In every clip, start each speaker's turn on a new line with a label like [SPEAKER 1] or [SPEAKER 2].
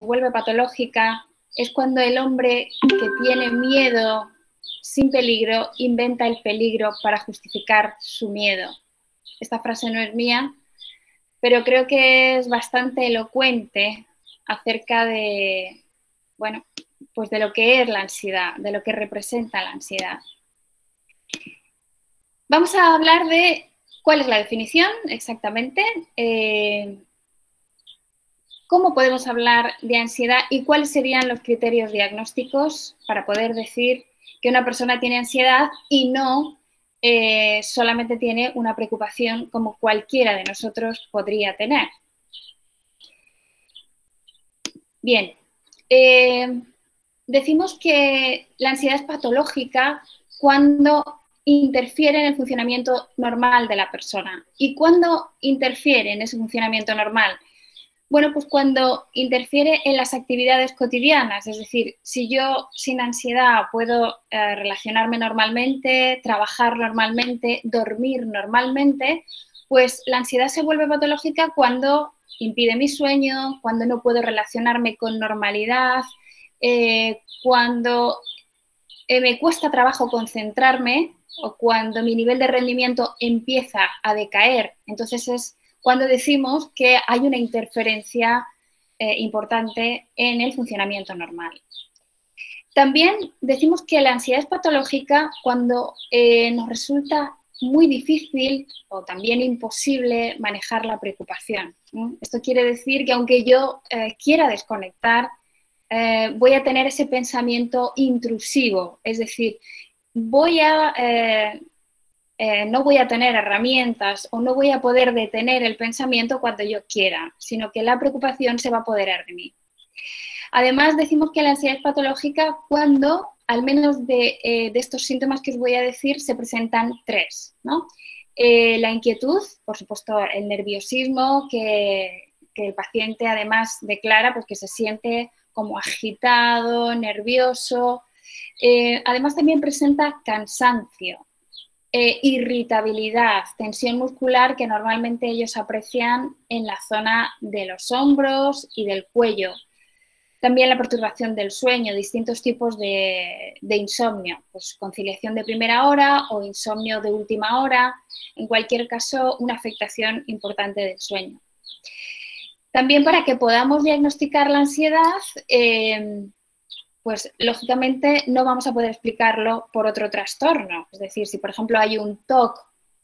[SPEAKER 1] vuelve patológica es cuando el hombre que tiene miedo sin peligro inventa el peligro para justificar su miedo. Esta frase no es mía, pero creo que es bastante elocuente acerca de, bueno, pues de lo que es la ansiedad, de lo que representa la ansiedad. Vamos a hablar de cuál es la definición exactamente, cómo podemos hablar de ansiedad y cuáles serían los criterios diagnósticos para poder decir que una persona tiene ansiedad y no solamente tiene una preocupación como cualquiera de nosotros podría tener. Bien, decimos que la ansiedad es patológica cuando interfiere en el funcionamiento normal de la persona. ¿Y cuándo interfiere en ese funcionamiento normal? Bueno, pues cuando interfiere en las actividades cotidianas, es decir, si yo sin ansiedad puedo relacionarme normalmente, trabajar normalmente, dormir normalmente, pues la ansiedad se vuelve patológica cuando impide mi sueño, cuando no puedo relacionarme con normalidad, cuando me cuesta trabajo concentrarme o cuando mi nivel de rendimiento empieza a decaer. Entonces es cuando decimos que hay una interferencia importante en el funcionamiento normal. También decimos que la ansiedad es patológica cuando nos resulta muy difícil o también imposible manejar la preocupación. Esto quiere decir que aunque yo quiera desconectar, voy a tener ese pensamiento intrusivo, es decir, no voy a tener herramientas o no voy a poder detener el pensamiento cuando yo quiera, sino que la preocupación se va a apoderar de mí. Además, decimos que la ansiedad es patológica cuando, al menos de estos síntomas que os voy a decir, se presentan tres, ¿no? La inquietud, por supuesto, el nerviosismo, que el paciente además declara pues, que se siente como agitado, nervioso. Además, también presenta cansancio. Irritabilidad, tensión muscular que normalmente ellos aprecian en la zona de los hombros y del cuello. También la perturbación del sueño, distintos tipos de insomnio, pues conciliación de primera hora o insomnio de última hora, en cualquier caso una afectación importante del sueño. También para que podamos diagnosticar la ansiedad, pues lógicamente no vamos a poder explicarlo por otro trastorno. Es decir, si por ejemplo hay un TOC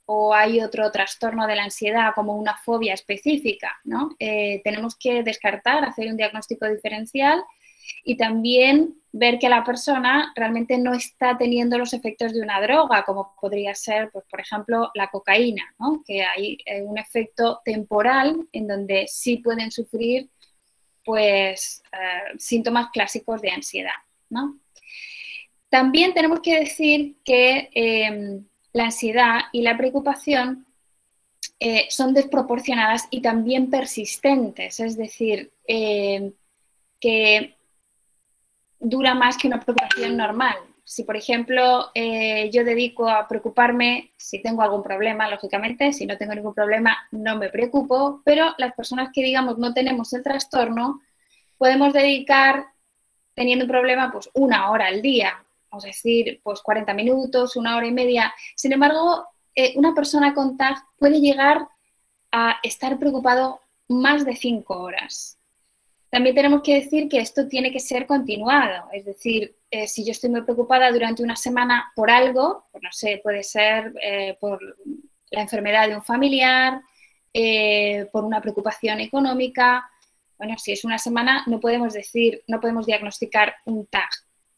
[SPEAKER 1] o hay otro trastorno de la ansiedad como una fobia específica, ¿no? Tenemos que descartar, hacer un diagnóstico diferencial y también ver que la persona realmente no está teniendo los efectos de una droga, como podría ser, pues, por ejemplo, la cocaína, ¿no? Que hay un efecto temporal en donde sí pueden sufrir pues síntomas clásicos de ansiedad, ¿no? También tenemos que decir que la ansiedad y la preocupación son desproporcionadas y también persistentes, es decir, que dura más que una preocupación normal. Si, por ejemplo, yo dedico a preocuparme si tengo algún problema, lógicamente, si no tengo ningún problema no me preocupo, pero las personas que, digamos, no tenemos el trastorno, podemos dedicar, teniendo un problema, pues 1 hora al día, vamos a decir, pues 40 minutos, 1 hora y media. Sin embargo, una persona con TAG puede llegar a estar preocupado más de 5 horas. También tenemos que decir que esto tiene que ser continuado, es decir, si yo estoy muy preocupada durante una semana por algo, pues no sé, puede ser por la enfermedad de un familiar, por una preocupación económica, bueno, si es una semana no podemos decir, no podemos diagnosticar un TAG.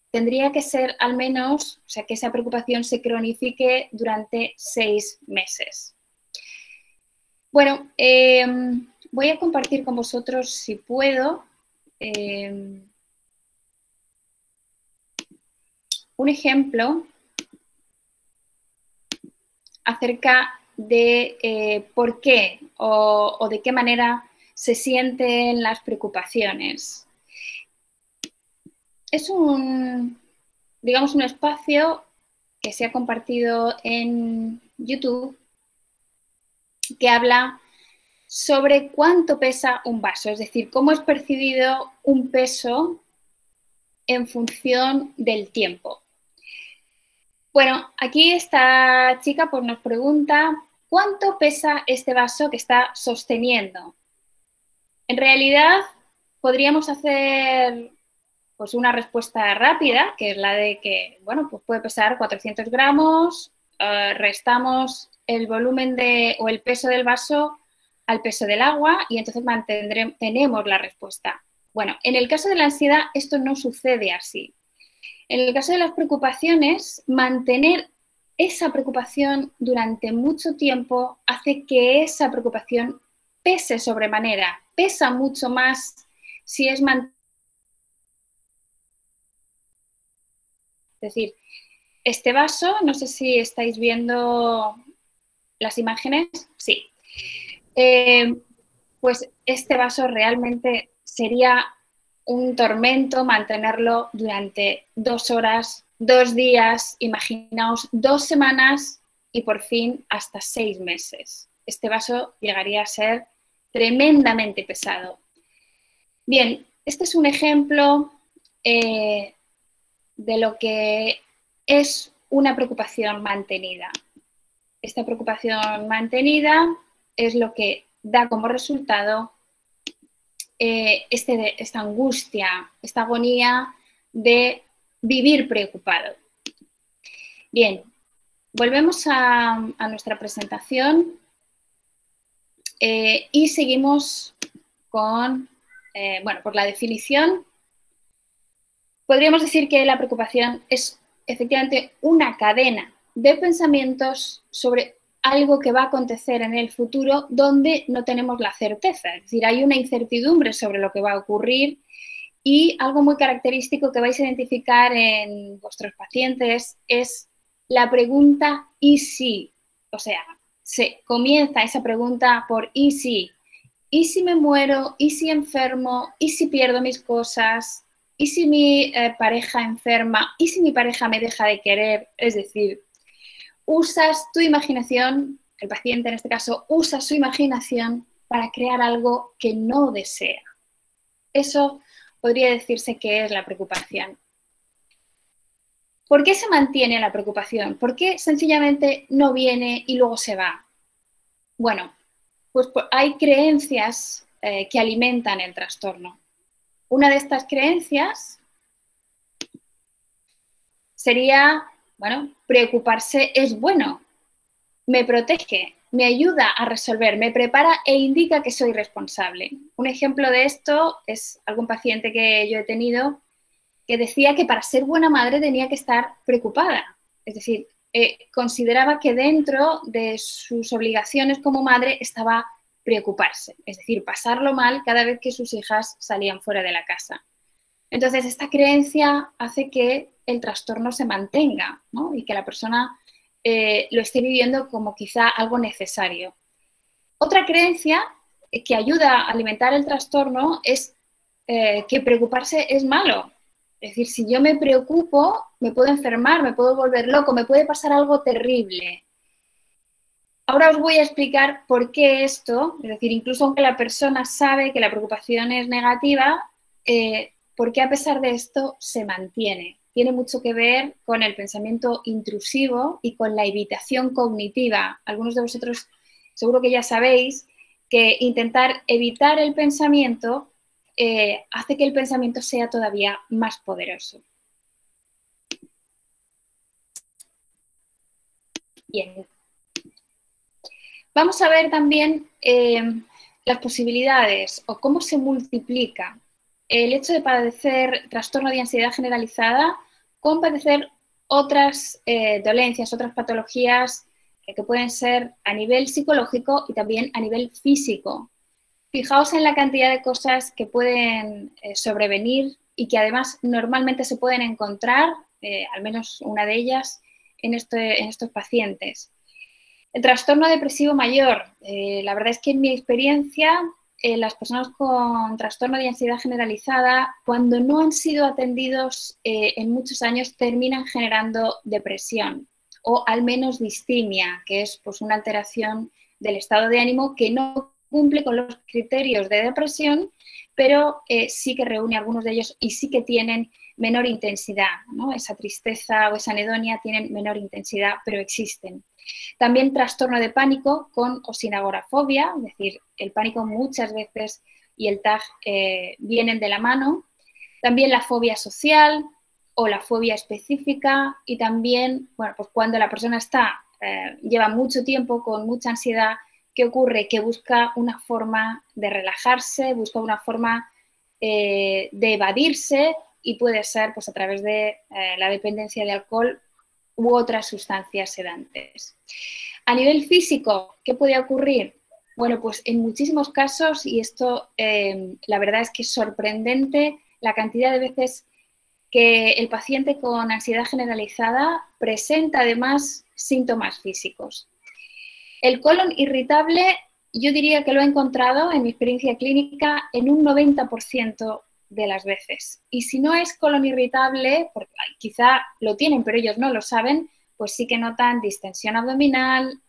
[SPEAKER 1] Tendría que ser al menos, o sea, que esa preocupación se cronifique durante 6 meses. Bueno, voy a compartir con vosotros, si puedo, un ejemplo acerca de por qué o de qué manera se sienten las preocupaciones. Es digamos, un espacio que se ha compartido en YouTube que habla sobre cuánto pesa un vaso, es decir, cómo es percibido un peso en función del tiempo. Bueno, aquí esta chica pues, nos pregunta ¿cuánto pesa este vaso que está sosteniendo? En realidad podríamos hacer pues, una respuesta rápida, que es la de que bueno, pues puede pesar 400 gramos, restamos el volumen o el peso del vaso al peso del agua y entonces tenemos la respuesta. Bueno, en el caso de la ansiedad esto no sucede así. En el caso de las preocupaciones, mantener esa preocupación durante mucho tiempo hace que esa preocupación pese sobremanera, pesa mucho más si es Es decir, este vaso, no sé si estáis viendo las imágenes, sí. Pues este vaso realmente sería un tormento mantenerlo durante 2 horas, 2 días, imaginaos 2 semanas y por fin hasta 6 meses. Este vaso llegaría a ser tremendamente pesado. Bien, este es un ejemplo de lo que es una preocupación mantenida. Esta preocupación mantenida es lo que da como resultado esta angustia, esta agonía de vivir preocupado. Bien, volvemos a nuestra presentación y seguimos con por la definición. Podríamos decir que la preocupación es efectivamente una cadena de pensamientos sobre algo que va a acontecer en el futuro donde no tenemos la certeza. Es decir, hay una incertidumbre sobre lo que va a ocurrir y algo muy característico que vais a identificar en vuestros pacientes es la pregunta ¿y si? O sea, se comienza esa pregunta por ¿y si? ¿Y si me muero? ¿Y si enfermo? ¿Y si pierdo mis cosas? ¿Y si mi pareja enferma? ¿Y si mi pareja me deja de querer? Es decir, usas tu imaginación, el paciente en este caso usa su imaginación para crear algo que no desea. Eso podría decirse que es la preocupación. ¿Por qué se mantiene la preocupación? ¿Por qué sencillamente no viene y luego se va? Bueno, pues hay creencias que alimentan el trastorno. Una de estas creencias sería, preocuparse es bueno, me protege, me ayuda a resolver, me prepara e indica que soy responsable. Un ejemplo de esto es algún paciente que yo he tenido que decía que para ser buena madre tenía que estar preocupada. Es decir, consideraba que dentro de sus obligaciones como madre estaba preocuparse, es decir, pasarlo mal cada vez que sus hijas salían fuera de la casa. Entonces, esta creencia hace que el trastorno se mantenga, ¿no? Y que la persona lo esté viviendo como quizá algo necesario. Otra creencia que ayuda a alimentar el trastorno es que preocuparse es malo. Es decir, si yo me preocupo, me puedo enfermar, me puedo volver loco, me puede pasar algo terrible. Ahora os voy a explicar por qué esto, es decir, incluso aunque la persona sabe que la preocupación es negativa, por qué a pesar de esto se mantiene. Tiene mucho que ver con el pensamiento intrusivo y con la evitación cognitiva. Algunos de vosotros seguro que ya sabéis que intentar evitar el pensamiento hace que el pensamiento sea todavía más poderoso. Bien. Vamos a ver también las posibilidades o cómo se multiplica el hecho de padecer trastorno de ansiedad generalizada con padecer otras dolencias, otras patologías que pueden ser a nivel psicológico y también a nivel físico. Fijaos en la cantidad de cosas que pueden sobrevenir y que además normalmente se pueden encontrar, al menos una de ellas, en estos pacientes. El trastorno depresivo mayor. La verdad es que en mi experiencia, las personas con trastorno de ansiedad generalizada, cuando no han sido atendidos en muchos años, terminan generando depresión o al menos distimia, que es pues, una alteración del estado de ánimo que no cumple con los criterios de depresión, pero sí que reúne algunos de ellos y sí que tienen menor intensidad, ¿no? Esa tristeza o esa anedonia tienen menor intensidad, pero existen. También trastorno de pánico con o sin agorafobia, es decir, el pánico muchas veces y el TAG vienen de la mano. También la fobia social o la fobia específica y también, bueno, pues cuando la persona lleva mucho tiempo con mucha ansiedad, ¿qué ocurre? Que busca una forma de relajarse, busca una forma de evadirse y puede ser pues, a través de la dependencia de alcohol u otras sustancias sedantes. A nivel físico, ¿qué puede ocurrir? Bueno, pues en muchísimos casos, y esto la verdad es que es sorprendente, la cantidad de veces que el paciente con ansiedad generalizada presenta además síntomas físicos. El colon irritable, yo diría que lo he encontrado en mi experiencia clínica en un 90% de las veces. Y si no es colon irritable, porque quizá lo tienen, pero ellos no lo saben, pues sí que notan distensión abdominal,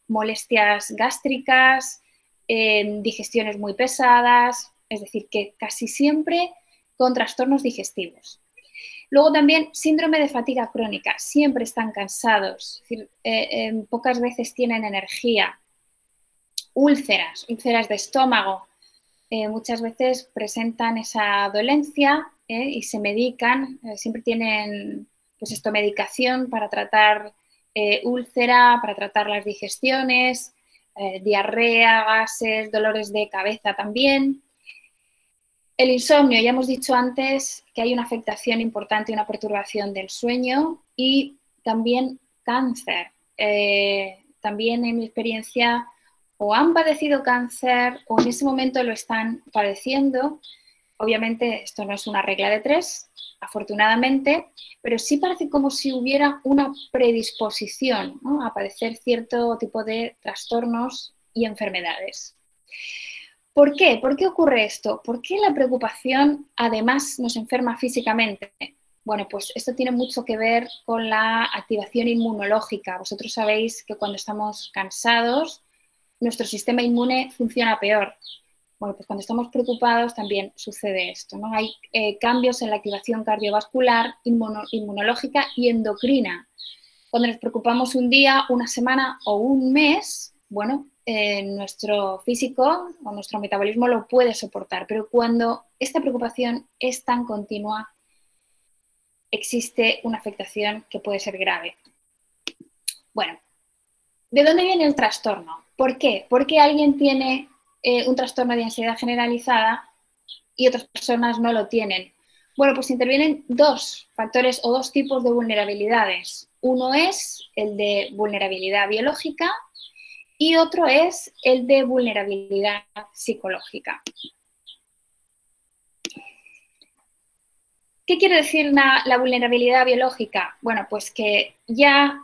[SPEAKER 1] molestias gástricas, digestiones muy pesadas, es decir, que casi siempre con trastornos digestivos. Luego también síndrome de fatiga crónica, siempre están cansados, es decir, pocas veces tienen energía. Úlceras de estómago, muchas veces presentan esa dolencia y se medican, siempre tienen pues esto, medicación para tratar úlcera, para tratar las digestiones, diarrea, gases, dolores de cabeza también. El insomnio, ya hemos dicho antes que hay una afectación importante, una perturbación del sueño y también cáncer. También en mi experiencia o han padecido cáncer o en ese momento lo están padeciendo. Obviamente esto no es una regla de 3, afortunadamente, pero sí parece como si hubiera una predisposición, ¿no?, a padecer cierto tipo de trastornos y enfermedades. ¿Por qué? ¿Por qué ocurre esto? ¿Por qué la preocupación además nos enferma físicamente? Bueno, pues esto tiene mucho que ver con la activación inmunológica. Vosotros sabéis que cuando estamos cansados, nuestro sistema inmune funciona peor. Bueno, pues cuando estamos preocupados también sucede esto, ¿no? Hay cambios en la activación cardiovascular, inmunológica y endocrina. Cuando nos preocupamos un día, una semana o un mes, bueno, nuestro físico o nuestro metabolismo lo puede soportar, pero cuando esta preocupación es tan continua, existe una afectación que puede ser grave. Bueno, ¿de dónde viene el trastorno? ¿Por qué? ¿Por qué alguien tiene un trastorno de ansiedad generalizada y otras personas no lo tienen? Bueno, pues intervienen dos factores o dos tipos de vulnerabilidades. Uno es el de vulnerabilidad biológica y otro es el de vulnerabilidad psicológica. ¿Qué quiere decir la vulnerabilidad biológica? Bueno, pues que ya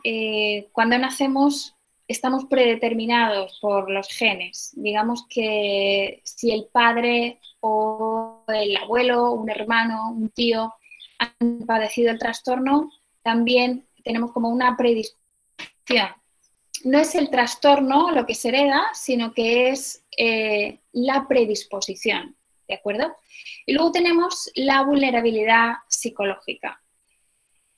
[SPEAKER 1] cuando nacemos estamos predeterminados por los genes. Digamos que si el padre o el abuelo, un hermano, un tío han padecido el trastorno, también tenemos como una predisposición. No es el trastorno lo que se hereda, sino que es la predisposición, ¿de acuerdo? Y luego tenemos la vulnerabilidad psicológica.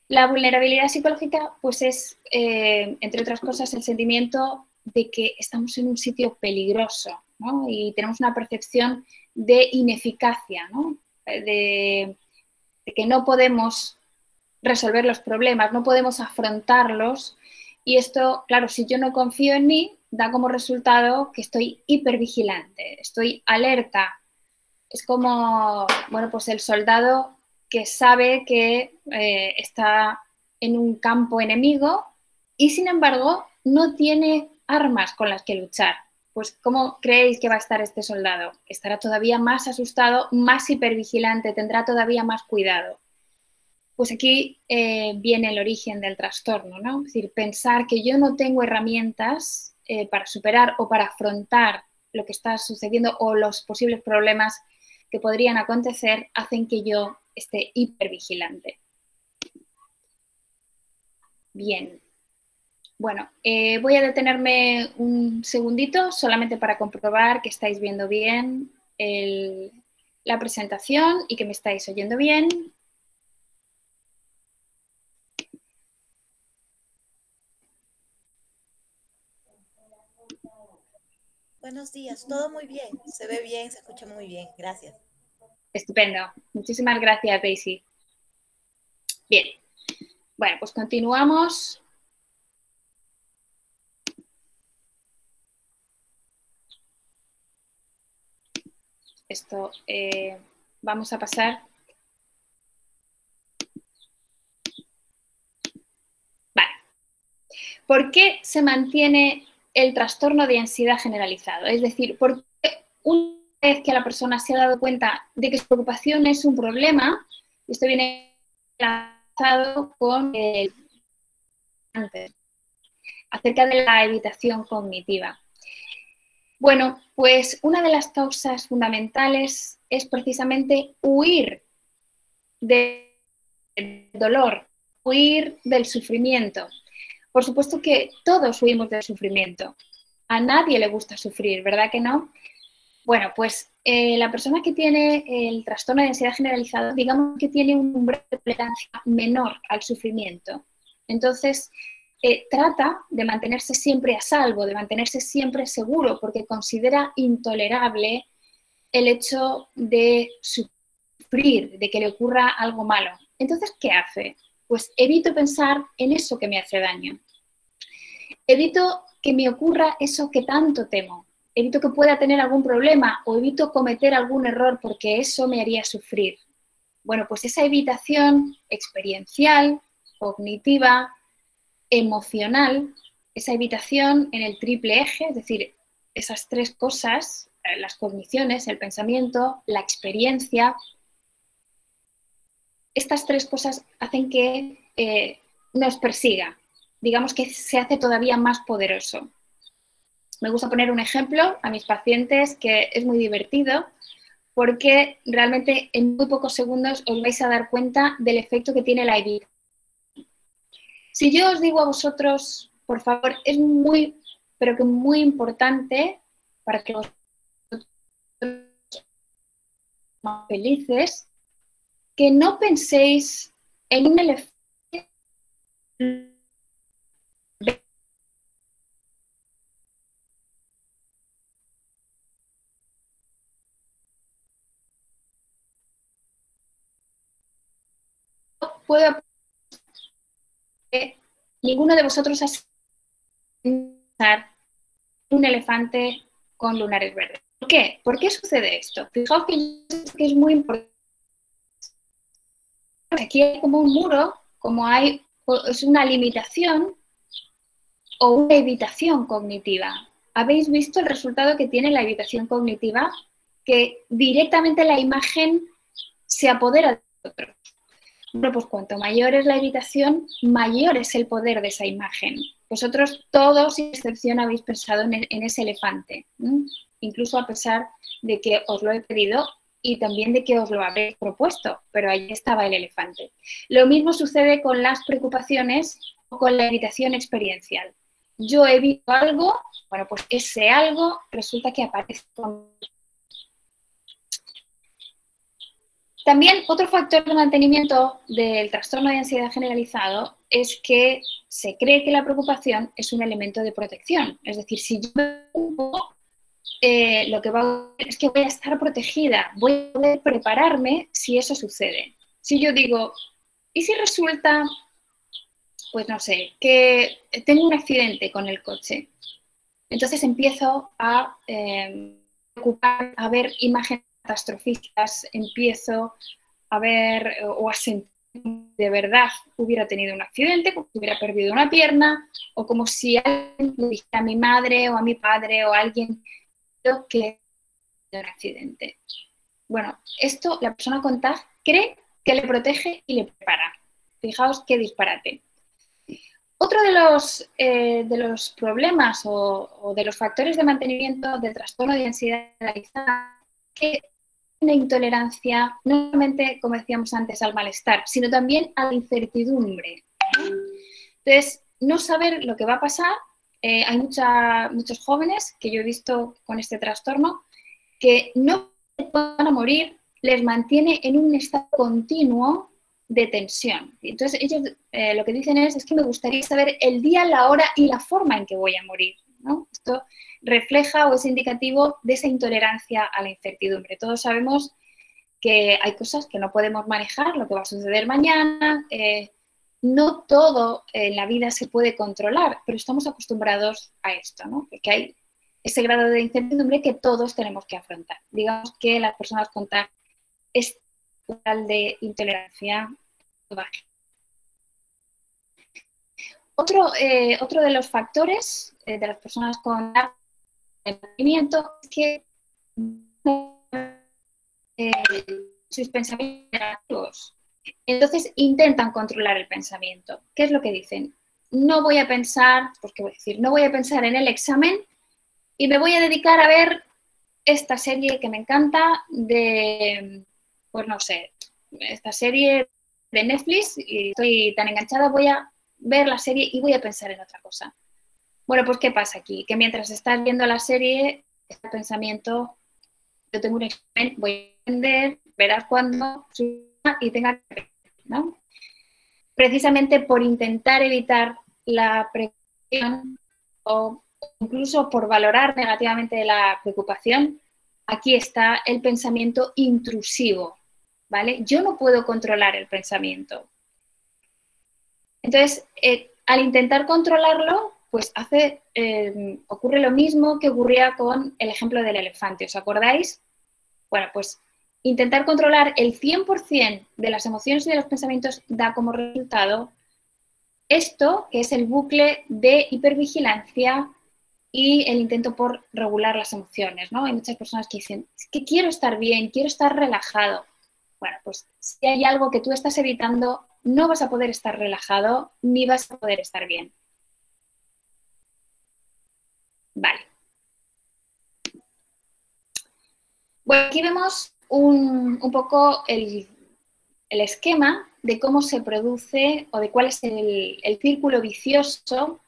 [SPEAKER 1] La vulnerabilidad psicológica, pues es, entre otras cosas, el sentimiento de que estamos en un sitio peligroso, ¿no? Y tenemos una percepción de ineficacia, ¿no? De que no podemos resolver los problemas, no podemos afrontarlos. Y esto, claro, si yo no confío en mí, da como resultado que estoy hipervigilante, estoy alerta. Es como, bueno, pues el soldado que sabe que está en un campo enemigo y, sin embargo, no tiene armas con las que luchar. Pues, ¿cómo creéis que va a estar este soldado? Estará todavía más asustado, más hipervigilante, tendrá todavía más cuidado. Pues aquí viene el origen del trastorno, ¿no? Es decir, pensar que yo no tengo herramientas para superar o para afrontar lo que está sucediendo o los posibles problemas que podrían acontecer hacen que yo esté hipervigilante. Bien. Bueno, voy a detenerme un segundito solamente para comprobar que estáis viendo bien la presentación y que me estáis oyendo bien.
[SPEAKER 2] Buenos días, todo muy bien, se ve bien, se escucha muy bien, gracias.
[SPEAKER 1] Estupendo. Muchísimas gracias, Daisy. Bien. Bueno, pues continuamos. Esto vamos a pasar. Vale. ¿Por qué se mantiene el trastorno de ansiedad generalizado? Es decir, ¿por qué una vez que la persona se ha dado cuenta de que su preocupación es un problema, esto viene relacionado con el antes, acerca de la evitación cognitiva? Bueno, pues una de las causas fundamentales es precisamente huir del dolor, huir del sufrimiento. Por supuesto que todos huimos del sufrimiento. A nadie le gusta sufrir, ¿verdad que no? Bueno, pues la persona que tiene el trastorno de ansiedad generalizado, digamos que tiene un umbral de tolerancia menor al sufrimiento. Entonces, trata de mantenerse siempre a salvo, de mantenerse siempre seguro, porque considera intolerable el hecho de sufrir, de que le ocurra algo malo. Entonces, ¿qué hace? Pues evito pensar en eso que me hace daño. Evito que me ocurra eso que tanto temo. Evito que pueda tener algún problema o evito cometer algún error porque eso me haría sufrir. Bueno, pues esa evitación experiencial, cognitiva, emocional, esa evitación en el triple eje, es decir, esas tres cosas, las cogniciones, el pensamiento, la experiencia, estas tres cosas hacen que nos persiga, digamos que se hace todavía más poderoso. Me gusta poner un ejemplo a mis pacientes que es muy divertido porque realmente en muy pocos segundos os vais a dar cuenta del efecto que tiene la evitación. Si yo os digo a vosotros, por favor, es muy, pero que muy importante para que vosotros más felices, que no penséis en un elefante. Puedo que ninguno de vosotros ha pensar un elefante con lunares verdes. ¿Por qué? ¿Por qué sucede esto? Fijaos que es muy importante. Aquí hay como un muro, como hay, es una limitación o una evitación cognitiva. ¿Habéis visto el resultado que tiene la evitación cognitiva? Que directamente la imagen se apodera de nosotros. Bueno, pues cuanto mayor es la evitación, mayor es el poder de esa imagen. Vosotros todos, sin excepción, habéis pensado en ese elefante, incluso a pesar de que os lo he pedido y también de que os lo habéis propuesto, pero ahí estaba el elefante. Lo mismo sucede con las preocupaciones o con la evitación experiencial. Yo evito algo, bueno, pues ese algo resulta que aparece con... También otro factor de mantenimiento del trastorno de ansiedad generalizado es que se cree que la preocupación es un elemento de protección. Es decir, si yo me preocupo, lo que va a hacer es que voy a estar protegida, voy a poder prepararme si eso sucede. Si yo digo, ¿y si resulta, pues no sé, que tengo un accidente con el coche? Entonces empiezo a preocupar, a ver imágenes catastrofistas, empiezo a ver o a sentir de verdad hubiera tenido un accidente, como si hubiera perdido una pierna, o como si alguien le dijera a mi madre o a mi padre o a alguien que un accidente. Bueno, esto la persona con TAG cree que le protege y le prepara. Fijaos qué disparate. Otro de los problemas o de los factores de mantenimiento del trastorno de ansiedad generalizada es que una intolerancia no solamente, como decíamos antes, al malestar, sino también a la incertidumbre. Entonces, no saber lo que va a pasar. Hay muchos jóvenes que yo he visto con este trastorno que no van a morir, les mantiene en un estado continuo de tensión. Entonces ellos lo que dicen es que me gustaría saber el día, la hora y la forma en que voy a morir, ¿no? Esto refleja o es indicativo de esa intolerancia a la incertidumbre. Todos sabemos que hay cosas que no podemos manejar, lo que va a suceder mañana, no todo en la vida se puede controlar, pero estamos acostumbrados a esto, ¿no? Porque hay ese grado de incertidumbre que todos tenemos que afrontar. Digamos que las personas con TAC es un grado de intolerancia baja. Otro de los factores de las personas con TAC de movimiento es que sus pensamientos negativos. Entonces intentan controlar el pensamiento. ¿Qué es lo que dicen? No voy a pensar, pues qué voy a decir, no voy a pensar en el examen y me voy a dedicar a ver esta serie que me encanta de, pues no sé, esta serie de Netflix y estoy tan enganchada, voy a ver la serie y voy a pensar en otra cosa. Bueno, pues ¿qué pasa aquí? Que mientras estás viendo la serie, este pensamiento, yo tengo un examen, voy a aprender, verás cuándo y tenga que, ¿no? Precisamente por intentar evitar la preocupación o incluso por valorar negativamente la preocupación, aquí está el pensamiento intrusivo, ¿vale? Yo no puedo controlar el pensamiento. Entonces, al intentar controlarlo, pues ocurre lo mismo que ocurría con el ejemplo del elefante, ¿os acordáis? Bueno, pues intentar controlar el 100% de las emociones y de los pensamientos da como resultado esto, que es el bucle de hipervigilancia y el intento por regular las emociones, ¿no? Hay muchas personas que dicen, es que quiero estar bien, quiero estar relajado. Bueno, pues si hay algo que tú estás evitando, no vas a poder estar relajado ni vas a poder estar bien. Vale. Bueno, aquí vemos un poco el esquema de cómo se produce o de cuál es el círculo vicioso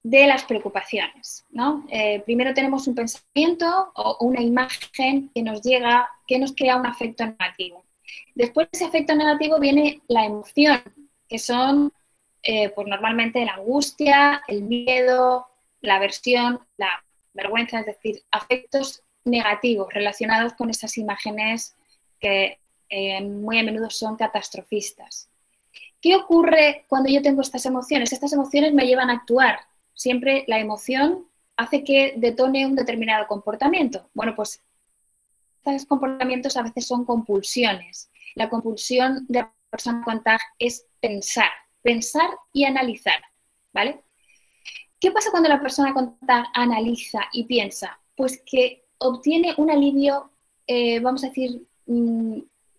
[SPEAKER 1] de las preocupaciones, ¿no? Primero tenemos un pensamiento o una imagen que nos llega, que nos crea un afecto negativo. Después de ese afecto negativo viene la emoción, que son pues normalmente la angustia, el miedo, la aversión, la vergüenza, es decir, afectos negativos relacionados con esas imágenes que muy a menudo son catastrofistas. ¿Qué ocurre cuando yo tengo estas emociones? Estas emociones me llevan a actuar. Siempre la emoción hace que detone un determinado comportamiento. Bueno, pues estos comportamientos a veces son compulsiones. La compulsión de la persona con TAG es pensar y analizar, ¿vale? ¿Qué pasa cuando la persona con TAG analiza y piensa? Pues que obtiene un alivio, vamos a decir,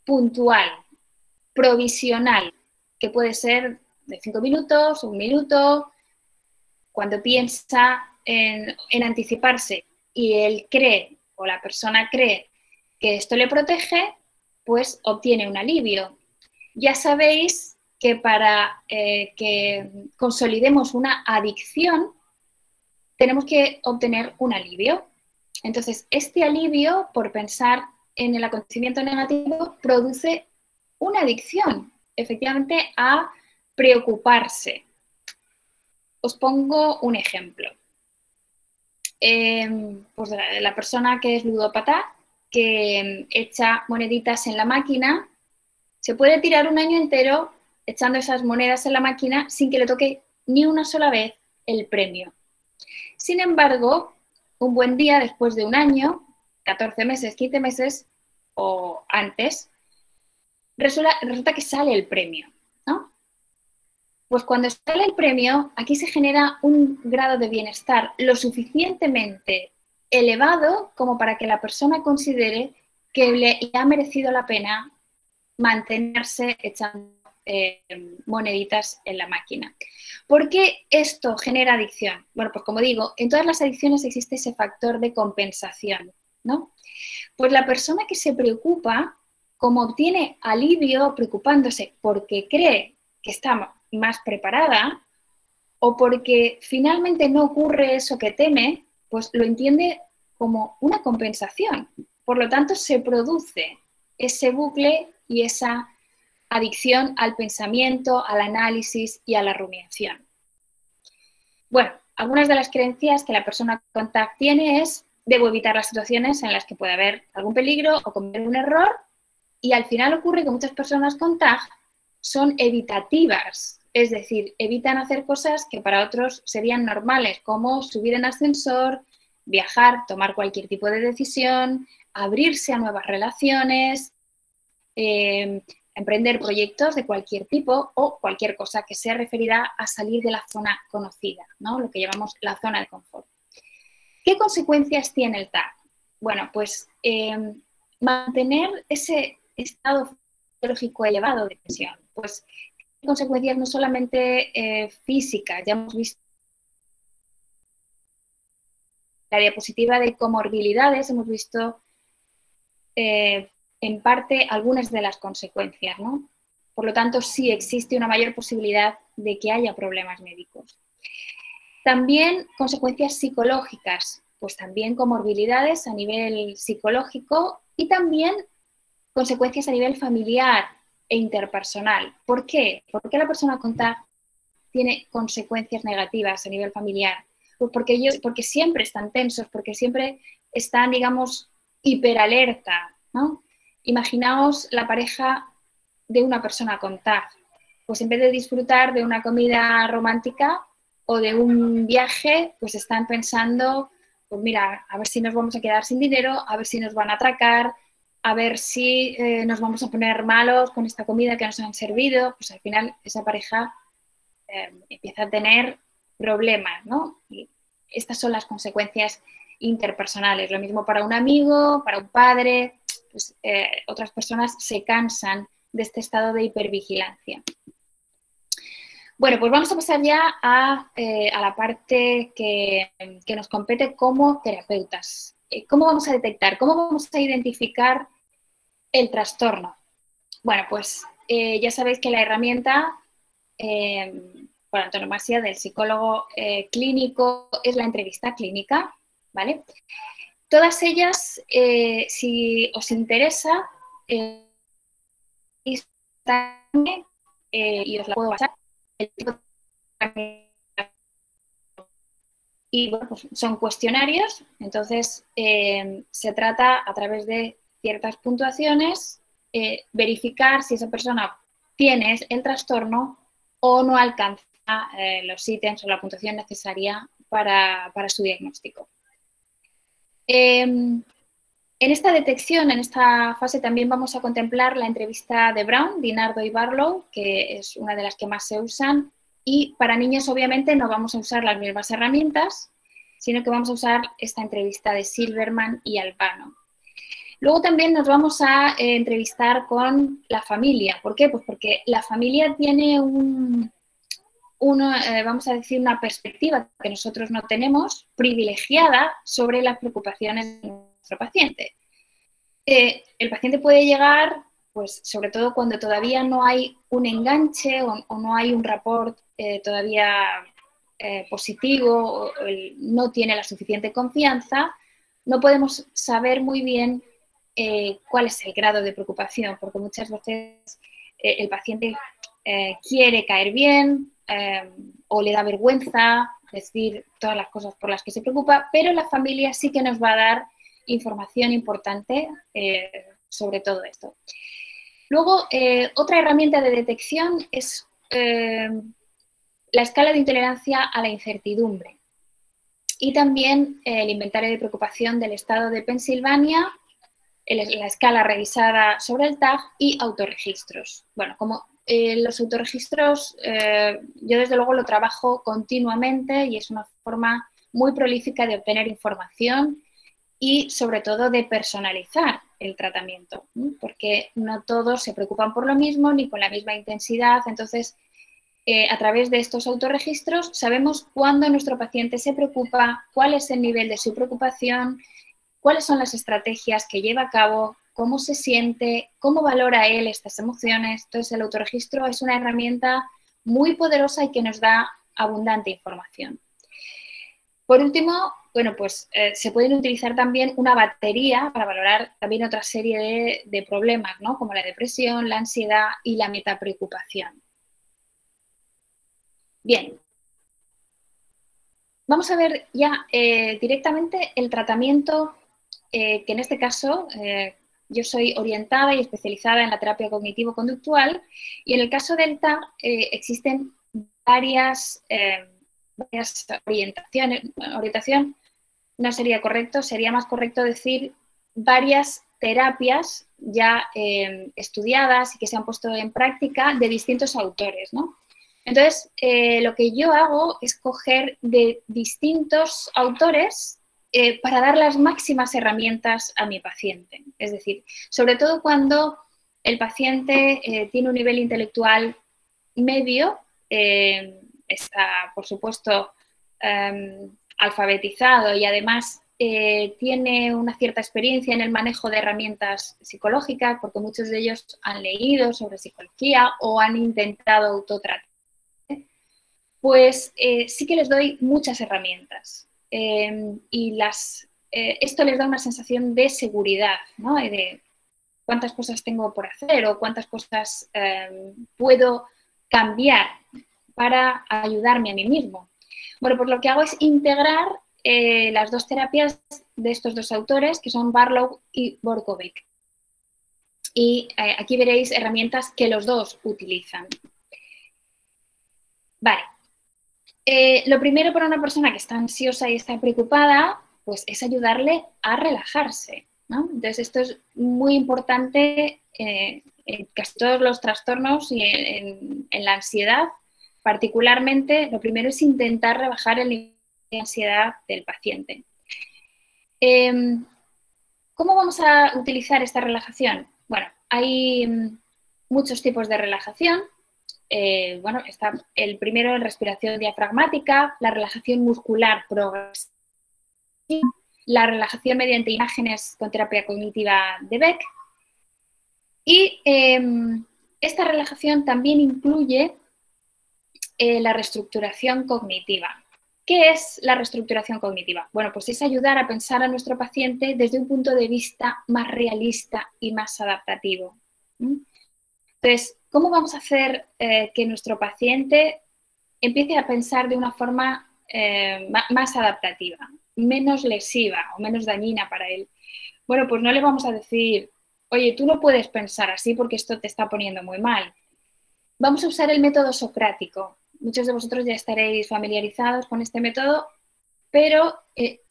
[SPEAKER 1] puntual, provisional, que puede ser de 5 minutos, 1 minuto. Cuando piensa en anticiparse y él cree o la persona cree que esto le protege, pues obtiene un alivio. Ya sabéis que para que consolidemos una adicción tenemos que obtener un alivio. Entonces, este alivio por pensar en el acontecimiento negativo produce una adicción, efectivamente, a preocuparse. Os pongo un ejemplo. Pues la persona que es ludópata, que echa moneditas en la máquina, se puede tirar un año entero echando esas monedas en la máquina sin que le toque ni una sola vez el premio. Sin embargo, un buen día, después de un año, 14 meses, 15 meses o antes, resulta que sale el premio, ¿no? Pues cuando sale el premio, aquí se genera un grado de bienestar lo suficientemente elevado como para que la persona considere que le ha merecido la pena mantenerse echando moneditas en la máquina. ¿Por qué esto genera adicción? Bueno, pues como digo, en todas las adicciones existe ese factor de compensación, ¿no? Pues la persona que se preocupa, como obtiene alivio preocupándose porque cree que está más preparada, o porque finalmente no ocurre eso que teme, pues lo entiende como una compensación. Por lo tanto, se produce ese bucle y esa adicción al pensamiento, al análisis y a la rumiación. Bueno, algunas de las creencias que la persona con TAC tiene es: debo evitar las situaciones en las que pueda haber algún peligro o cometer un error, y al final ocurre que muchas personas con TAG son evitativas, es decir, evitan hacer cosas que para otros serían normales, como subir en ascensor, viajar, tomar cualquier tipo de decisión, abrirse a nuevas relaciones, emprender proyectos de cualquier tipo o cualquier cosa que sea referida a salir de la zona conocida, ¿no? Lo que llamamos la zona de confort. ¿Qué consecuencias tiene el TAG? Bueno, pues mantener ese estado fisiológico elevado de tensión, pues consecuencias no solamente físicas, ya hemos visto la diapositiva de comorbilidades, hemos visto en parte algunas de las consecuencias, ¿no? Por lo tanto, sí existe una mayor posibilidad de que haya problemas médicos. También consecuencias psicológicas, pues también comorbilidades a nivel psicológico y también consecuencias a nivel familiar e interpersonal. ¿Por qué? ¿Por qué la persona con TAG tiene consecuencias negativas a nivel familiar? Pues porque siempre están tensos, porque siempre están, digamos, hiperalerta, ¿no? Imaginaos la pareja de una persona con TAG. Pues en vez de disfrutar de una comida romántica o de un viaje, pues están pensando, pues mira, a ver si nos vamos a quedar sin dinero, a ver si nos van a atracar, a ver si nos vamos a poner malos con esta comida que nos han servido. Pues al final esa pareja empieza a tener problemas, ¿no? Y estas son las consecuencias interpersonales. Lo mismo para un amigo, para un padre, pues, otras personas se cansan de este estado de hipervigilancia. Bueno, pues vamos a pasar ya a la parte que nos compete como terapeutas. ¿Cómo vamos a detectar? ¿Cómo vamos a identificar el trastorno? Bueno, pues ya sabéis que la herramienta por antonomasia del psicólogo clínico es la entrevista clínica, ¿vale? Todas ellas, si os interesa, y os la puedo pasar. Y bueno, pues son cuestionarios, entonces se trata a través de ciertas puntuaciones verificar si esa persona tiene el trastorno o no alcanza los ítems o la puntuación necesaria para su diagnóstico. En esta detección, en esta fase, también vamos a contemplar la entrevista de Brown, Dinardo y Barlow, que es una de las que más se usan. Y para niños, obviamente, no vamos a usar las mismas herramientas, sino que vamos a usar esta entrevista de Silverman y Albano. Luego también nos vamos a entrevistar con la familia. ¿Por qué? Pues porque la familia tiene vamos a decir, una perspectiva que nosotros no tenemos, privilegiada sobre las preocupaciones de nuestro paciente. El paciente puede llegar, pues sobre todo cuando todavía no hay un enganche o no hay un rapport todavía positivo, o no tiene la suficiente confianza, no podemos saber muy bien cuál es el grado de preocupación, porque muchas veces el paciente quiere caer bien o le da vergüenza decir todas las cosas por las que se preocupa, pero la familia sí que nos va a dar información importante sobre todo esto. Luego, otra herramienta de detección es la escala de intolerancia a la incertidumbre y también el inventario de preocupación del estado de Pensilvania, la escala revisada sobre el TAG y autorregistros. Bueno, como los autorregistros, yo desde luego lo trabajo continuamente y es una forma muy prolífica de obtener información y sobre todo de personalizar el tratamiento, ¿no? Porque no todos se preocupan por lo mismo ni con la misma intensidad. Entonces, a través de estos autorregistros sabemos cuándo nuestro paciente se preocupa, cuál es el nivel de su preocupación, cuáles son las estrategias que lleva a cabo, cómo se siente, cómo valora él estas emociones. Entonces, el autorregistro es una herramienta muy poderosa y que nos da abundante información. Por último, bueno, pues se pueden utilizar también una batería para valorar también otra serie de problemas, ¿no? Como la depresión, la ansiedad y la metapreocupación. Bien, vamos a ver ya directamente el tratamiento, que en este caso yo soy orientada y especializada en la terapia cognitivo-conductual, y en el caso del TAG existen varias orientaciones. Orientación no sería correcto, sería más correcto decir varias terapias ya estudiadas y que se han puesto en práctica de distintos autores, ¿no? Entonces, lo que yo hago es coger de distintos autores para dar las máximas herramientas a mi paciente. Es decir, sobre todo cuando el paciente tiene un nivel intelectual medio, está, por supuesto, alfabetizado y además tiene una cierta experiencia en el manejo de herramientas psicológicas, porque muchos de ellos han leído sobre psicología o han intentado autotratar, pues sí que les doy muchas herramientas y esto les da una sensación de seguridad, ¿no? De cuántas cosas tengo por hacer o cuántas cosas puedo cambiar para ayudarme a mí mismo. Bueno, pues lo que hago es integrar las dos terapias de estos dos autores, que son Barlow y Borkovic. Y aquí veréis herramientas que los dos utilizan. Vale. Lo primero para una persona que está ansiosa y está preocupada, pues es ayudarle a relajarse, ¿no? Entonces, esto es muy importante en casi todos los trastornos y en la ansiedad. Particularmente, lo primero es intentar rebajar el nivel de ansiedad del paciente. ¿Cómo vamos a utilizar esta relajación? Bueno, hay muchos tipos de relajación. Bueno, está el primero en respiración diafragmática, la relajación muscular progresiva, la relajación mediante imágenes con terapia cognitiva de Beck. Y esta relajación también incluye la reestructuración cognitiva. ¿Qué es la reestructuración cognitiva? Bueno, pues es ayudar a pensar a nuestro paciente desde un punto de vista más realista y más adaptativo. Entonces, ¿cómo vamos a hacer que nuestro paciente empiece a pensar de una forma más adaptativa, menos lesiva o menos dañina para él? Bueno, pues no le vamos a decir, oye, tú no puedes pensar así porque esto te está poniendo muy mal. Vamos a usar el método socrático. Muchos de vosotros ya estaréis familiarizados con este método, pero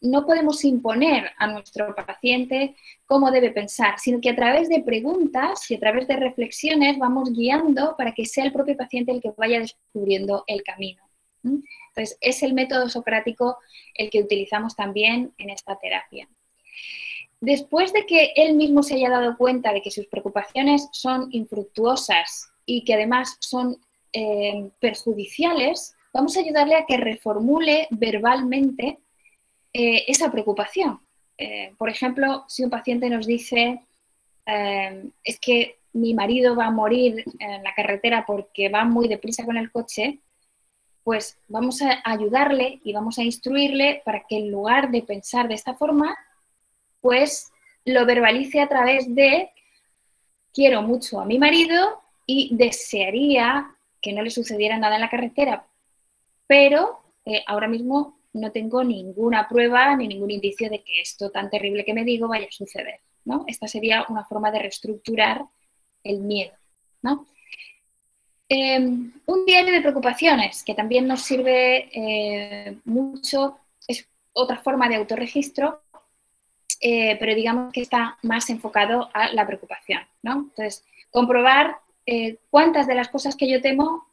[SPEAKER 1] no podemos imponer a nuestro paciente cómo debe pensar, sino que a través de preguntas y a través de reflexiones vamos guiando para que sea el propio paciente el que vaya descubriendo el camino. Entonces, es el método socrático el que utilizamos también en esta terapia. Después de que él mismo se haya dado cuenta de que sus preocupaciones son infructuosas y que además son perjudiciales, vamos a ayudarle a que reformule verbalmente esa preocupación. Por ejemplo, si un paciente nos dice es que mi marido va a morir en la carretera porque va muy deprisa con el coche, pues vamos a ayudarle y vamos a instruirle para que en lugar de pensar de esta forma, pues lo verbalice a través de quiero mucho a mi marido y desearía que no le sucediera nada en la carretera, pero ahora mismo no tengo ninguna prueba ni ningún indicio de que esto tan terrible que me digo vaya a suceder, ¿no? Esta sería una forma de reestructurar el miedo, ¿no? Un diario de preocupaciones, que también nos sirve mucho, es otra forma de autorregistro, pero digamos que está más enfocado a la preocupación, ¿no? Entonces, comprobar cuántas de las cosas que yo temo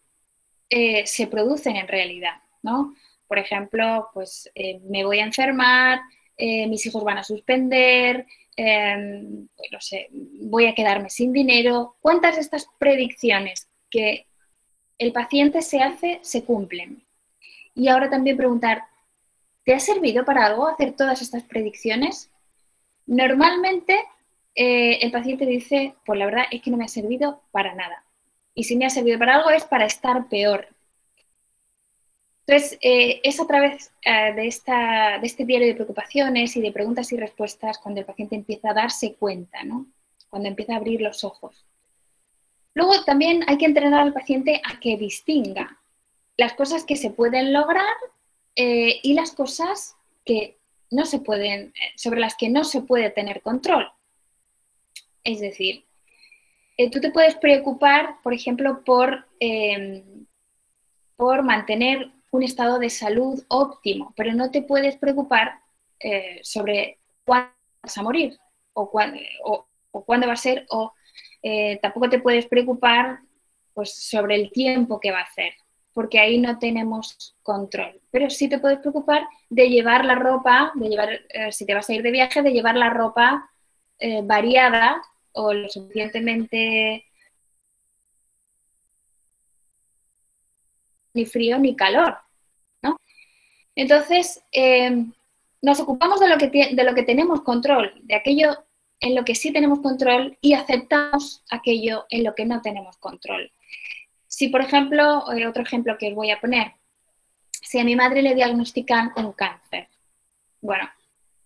[SPEAKER 1] se producen en realidad, ¿no? Por ejemplo, pues me voy a enfermar, mis hijos van a suspender, no sé, voy a quedarme sin dinero. ¿Cuántas de estas predicciones que el paciente se hace se cumplen? Y ahora también preguntar, ¿te ha servido para algo hacer todas estas predicciones? Normalmente el paciente dice, pues la verdad es que no me ha servido para nada. Y si me ha servido para algo es para estar peor. Entonces, es a través de este diario de preocupaciones y de preguntas y respuestas cuando el paciente empieza a darse cuenta, ¿no? Cuando empieza a abrir los ojos. Luego también hay que entrenar al paciente a que distinga las cosas que se pueden lograr y las cosas que no se pueden, sobre las que no se puede tener control. Es decir, tú te puedes preocupar, por ejemplo, por mantener un estado de salud óptimo, pero no te puedes preocupar sobre cuándo vas a morir o cuándo va a ser, o tampoco te puedes preocupar pues, sobre el tiempo que va a hacer, porque ahí no tenemos control. Pero sí te puedes preocupar de llevar la ropa, si te vas a ir de viaje, de llevar la ropa variada o lo suficientemente ni frío ni calor, ¿no? Entonces, nos ocupamos de lo que tenemos control, de aquello en lo que sí tenemos control y aceptamos aquello en lo que no tenemos control. Si, por ejemplo, otro ejemplo que os voy a poner, si a mi madre le diagnostican un cáncer, bueno,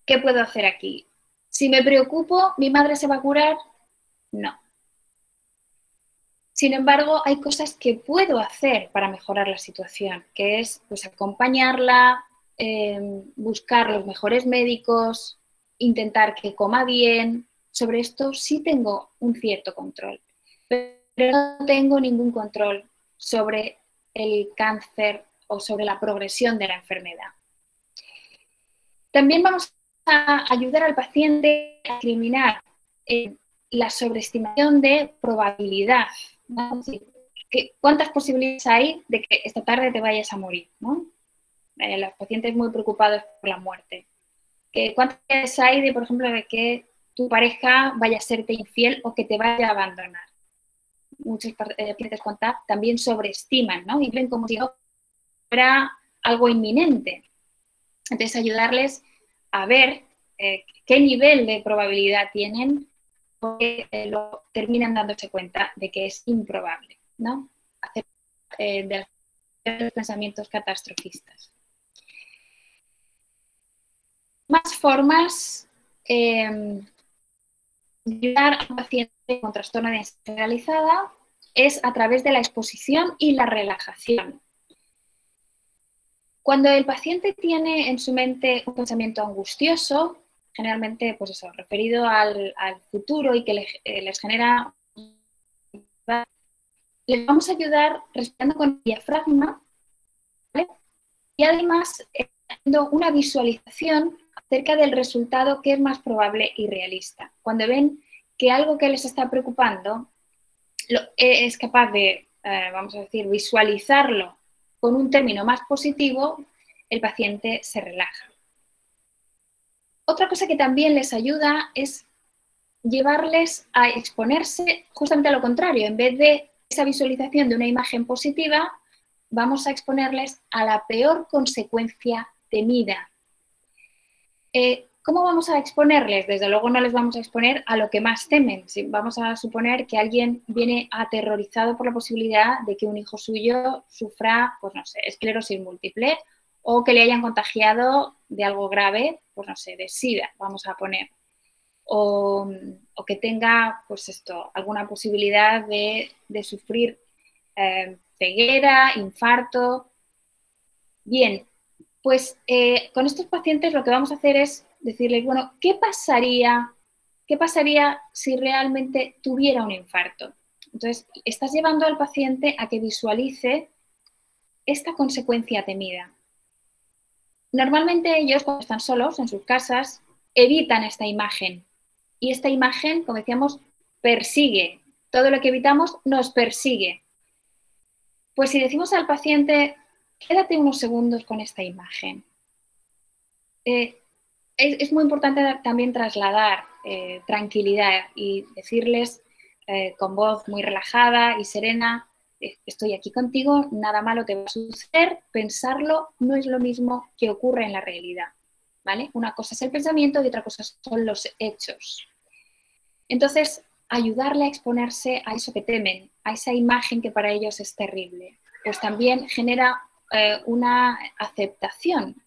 [SPEAKER 1] ¿qué puedo hacer aquí? Si me preocupo, ¿mi madre se va a curar? No. Sin embargo, hay cosas que puedo hacer para mejorar la situación, que es pues, acompañarla, buscar los mejores médicos, intentar que coma bien. Sobre esto sí tengo un cierto control, pero no tengo ningún control sobre el cáncer o sobre la progresión de la enfermedad. También vamos a ayudar al paciente a eliminar la sobreestimación de probabilidad, ¿no? ¿Cuántas posibilidades hay de que esta tarde te vayas a morir, ¿no? Los pacientes muy preocupados por la muerte. ¿Cuántas posibilidades hay de, por ejemplo, de que tu pareja vaya a serte infiel o que te vaya a abandonar? Muchos pacientes con TAP también sobreestiman, ¿no? Y ven como si fuera algo inminente. Entonces, ayudarles a ver qué nivel de probabilidad tienen, porque terminan dándose cuenta de que es improbable, ¿no? Hacer de los pensamientos catastrofistas. Más formas de ayudar a un paciente con trastorno de ansiedad generalizada es a través de la exposición y la relajación. Cuando el paciente tiene en su mente un pensamiento angustioso, generalmente pues eso, referido al futuro y que les genera, les vamos a ayudar respirando con el diafragma, ¿vale? Y además haciendo una visualización acerca del resultado que es más probable y realista. Cuando ven que algo que les está preocupando es capaz de, vamos a decir, visualizarlo con un término más positivo, el paciente se relaja. Otra cosa que también les ayuda es llevarles a exponerse justamente a lo contrario. En vez de esa visualización de una imagen positiva, vamos a exponerles a la peor consecuencia temida. ¿Cómo vamos a exponerles? Desde luego no les vamos a exponer a lo que más temen. Vamos a suponer que alguien viene aterrorizado por la posibilidad de que un hijo suyo sufra, pues no sé, esclerosis múltiple o que le hayan contagiado de algo grave, pues no sé, de SIDA, vamos a poner. O que tenga, pues esto, alguna posibilidad de sufrir ceguera, infarto. Bien, pues con estos pacientes lo que vamos a hacer es decirles, bueno, ¿qué pasaría si realmente tuviera un infarto? Entonces, estás llevando al paciente a que visualice esta consecuencia temida. Normalmente ellos, cuando están solos en sus casas, evitan esta imagen. Y esta imagen, como decíamos, persigue. Todo lo que evitamos nos persigue. Pues si decimos al paciente, quédate unos segundos con esta imagen. Es muy importante también trasladar tranquilidad y decirles con voz muy relajada y serena, estoy aquí contigo, nada malo te va a suceder, pensarlo no es lo mismo que ocurre en la realidad, ¿vale? Una cosa es el pensamiento y otra cosa son los hechos. Entonces, ayudarle a exponerse a eso que temen, a esa imagen que para ellos es terrible, pues también genera una aceptación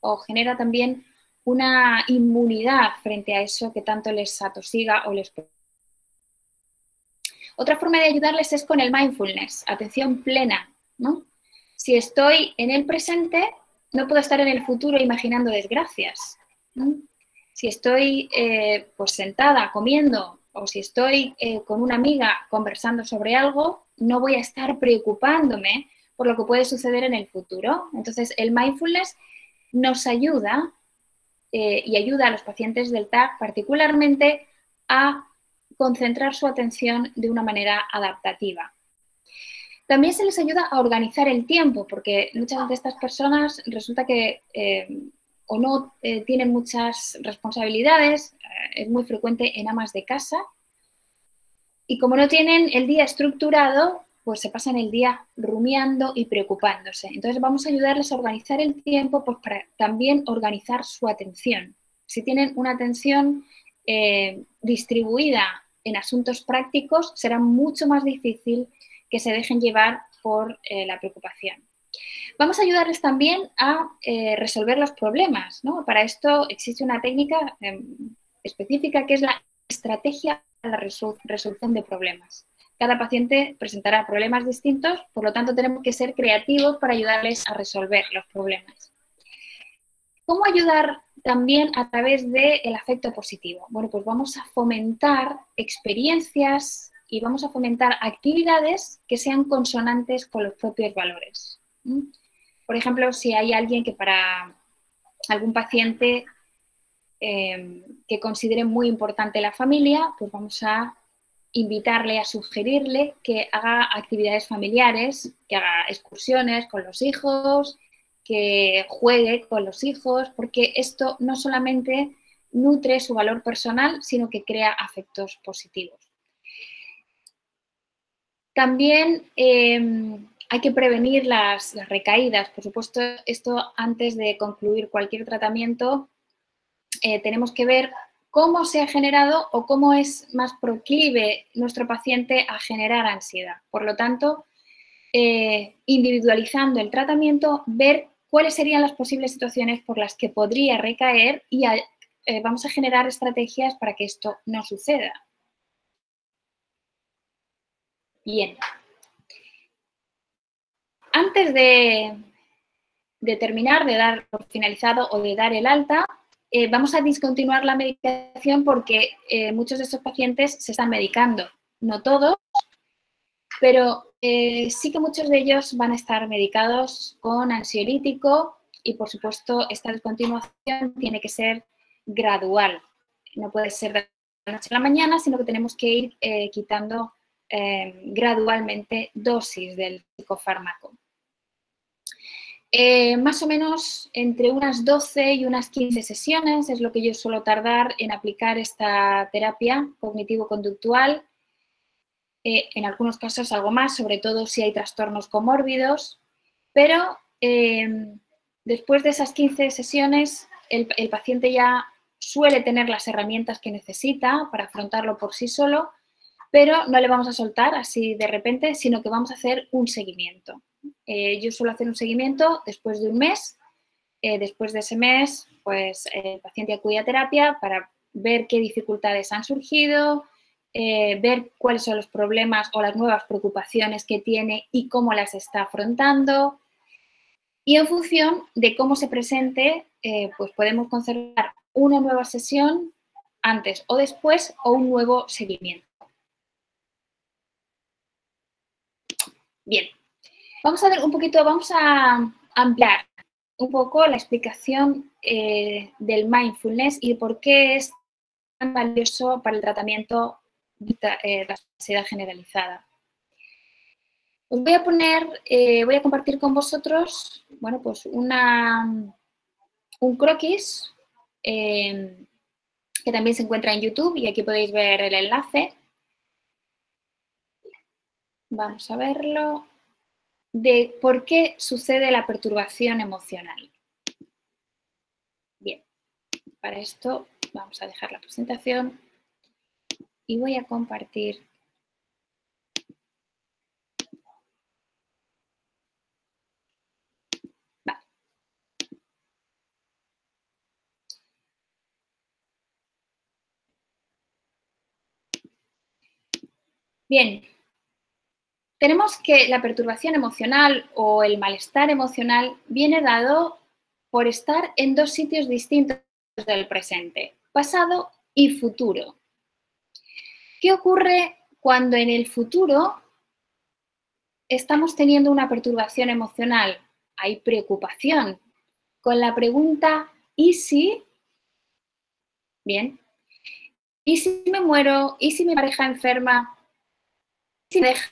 [SPEAKER 1] o genera también una inmunidad frente a eso que tanto les atosiga o les... Otra forma de ayudarles es con el mindfulness, atención plena, ¿no? Si estoy en el presente, no puedo estar en el futuro imaginando desgracias, ¿no? Si estoy pues sentada comiendo o si estoy con una amiga conversando sobre algo, no voy a estar preocupándome por lo que puede suceder en el futuro. Entonces, el mindfulness nos ayuda y ayuda a los pacientes del TAC particularmente a concentrar su atención de una manera adaptativa. También se les ayuda a organizar el tiempo, porque muchas de estas personas resulta que o no tienen muchas responsabilidades, es muy frecuente en amas de casa, y como no tienen el día estructurado, pues se pasan el día rumiando y preocupándose. Entonces vamos a ayudarles a organizar el tiempo pues para también organizar su atención. Si tienen una atención distribuida en asuntos prácticos, será mucho más difícil que se dejen llevar por la preocupación. Vamos a ayudarles también a resolver los problemas, ¿no? Para esto existe una técnica específica que es la estrategia para la resolución de problemas. Cada paciente presentará problemas distintos, por lo tanto tenemos que ser creativos para ayudarles a resolver los problemas. ¿Cómo ayudar también a través del afecto positivo? Bueno, pues vamos a fomentar experiencias y vamos a fomentar actividades que sean consonantes con los propios valores. Por ejemplo, si hay alguien que para algún paciente que considere muy importante la familia, pues vamos a invitarle, a sugerirle que haga actividades familiares, que haga excursiones con los hijos, que juegue con los hijos, porque esto no solamente nutre su valor personal, sino que crea afectos positivos. También hay que prevenir las recaídas. Por supuesto, esto antes de concluir cualquier tratamiento, tenemos que ver cómo se ha generado o cómo es más proclive nuestro paciente a generar ansiedad. Por lo tanto, individualizando el tratamiento, ver cuáles serían las posibles situaciones por las que podría recaer y vamos a generar estrategias para que esto no suceda. Bien. Antes de terminar, de dar por finalizado o de dar el alta, vamos a discontinuar la medicación porque muchos de estos pacientes se están medicando. No todos, pero sí que muchos de ellos van a estar medicados con ansiolítico y, por supuesto, esta discontinuación tiene que ser gradual. No puede ser de la noche a la mañana, sino que tenemos que ir quitando gradualmente dosis del psicofármaco. Más o menos entre unas 12 y unas 15 sesiones es lo que yo suelo tardar en aplicar esta terapia cognitivo-conductual. En algunos casos algo más, sobre todo si hay trastornos comórbidos, pero después de esas 15 sesiones el paciente ya suele tener las herramientas que necesita para afrontarlo por sí solo, pero no le vamos a soltar así de repente, sino que vamos a hacer un seguimiento. Yo suelo hacer un seguimiento después de un mes. Después de ese mes, pues el paciente acude a terapia para ver qué dificultades han surgido, ver cuáles son los problemas o las nuevas preocupaciones que tiene y cómo las está afrontando. Y en función de cómo se presente, pues podemos concertar una nueva sesión antes o después o un nuevo seguimiento. Bien, vamos a ver un poquito, vamos a ampliar un poco la explicación del mindfulness y por qué es tan valioso para el tratamiento de la ansiedad generalizada. Os voy a poner, voy a compartir con vosotros, bueno, pues un croquis que también se encuentra en YouTube y aquí podéis ver el enlace. Vamos a verlo. De por qué sucede la perturbación emocional. Bien, para esto vamos a dejar la presentación y voy a compartir Bien, tenemos que la perturbación emocional o el malestar emocional viene dado por estar en dos sitios distintos del presente, pasado y futuro. ¿Qué ocurre cuando en el futuro estamos teniendo una perturbación emocional? Hay preocupación con la pregunta ¿y si? Bien. ¿Y si me muero? ¿Y si mi pareja enferma? ¿Y si me deja?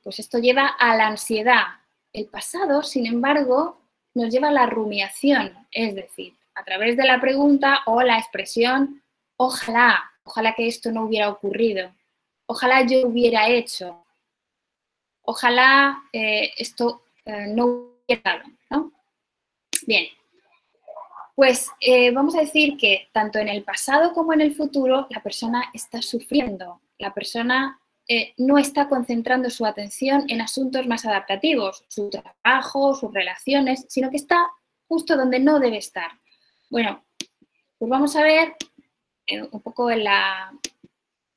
[SPEAKER 1] Pues esto lleva a la ansiedad. El pasado, sin embargo, nos lleva a la rumiación, es decir, a través de la pregunta o la expresión ojalá que esto no hubiera ocurrido, ojalá yo hubiera hecho, ojalá esto no hubiera dado, ¿no? Bien, pues vamos a decir que tanto en el pasado como en el futuro la persona está sufriendo, la persona no está concentrando su atención en asuntos más adaptativos, su trabajo, sus relaciones, sino que está justo donde no debe estar. Bueno, pues vamos a ver un poco el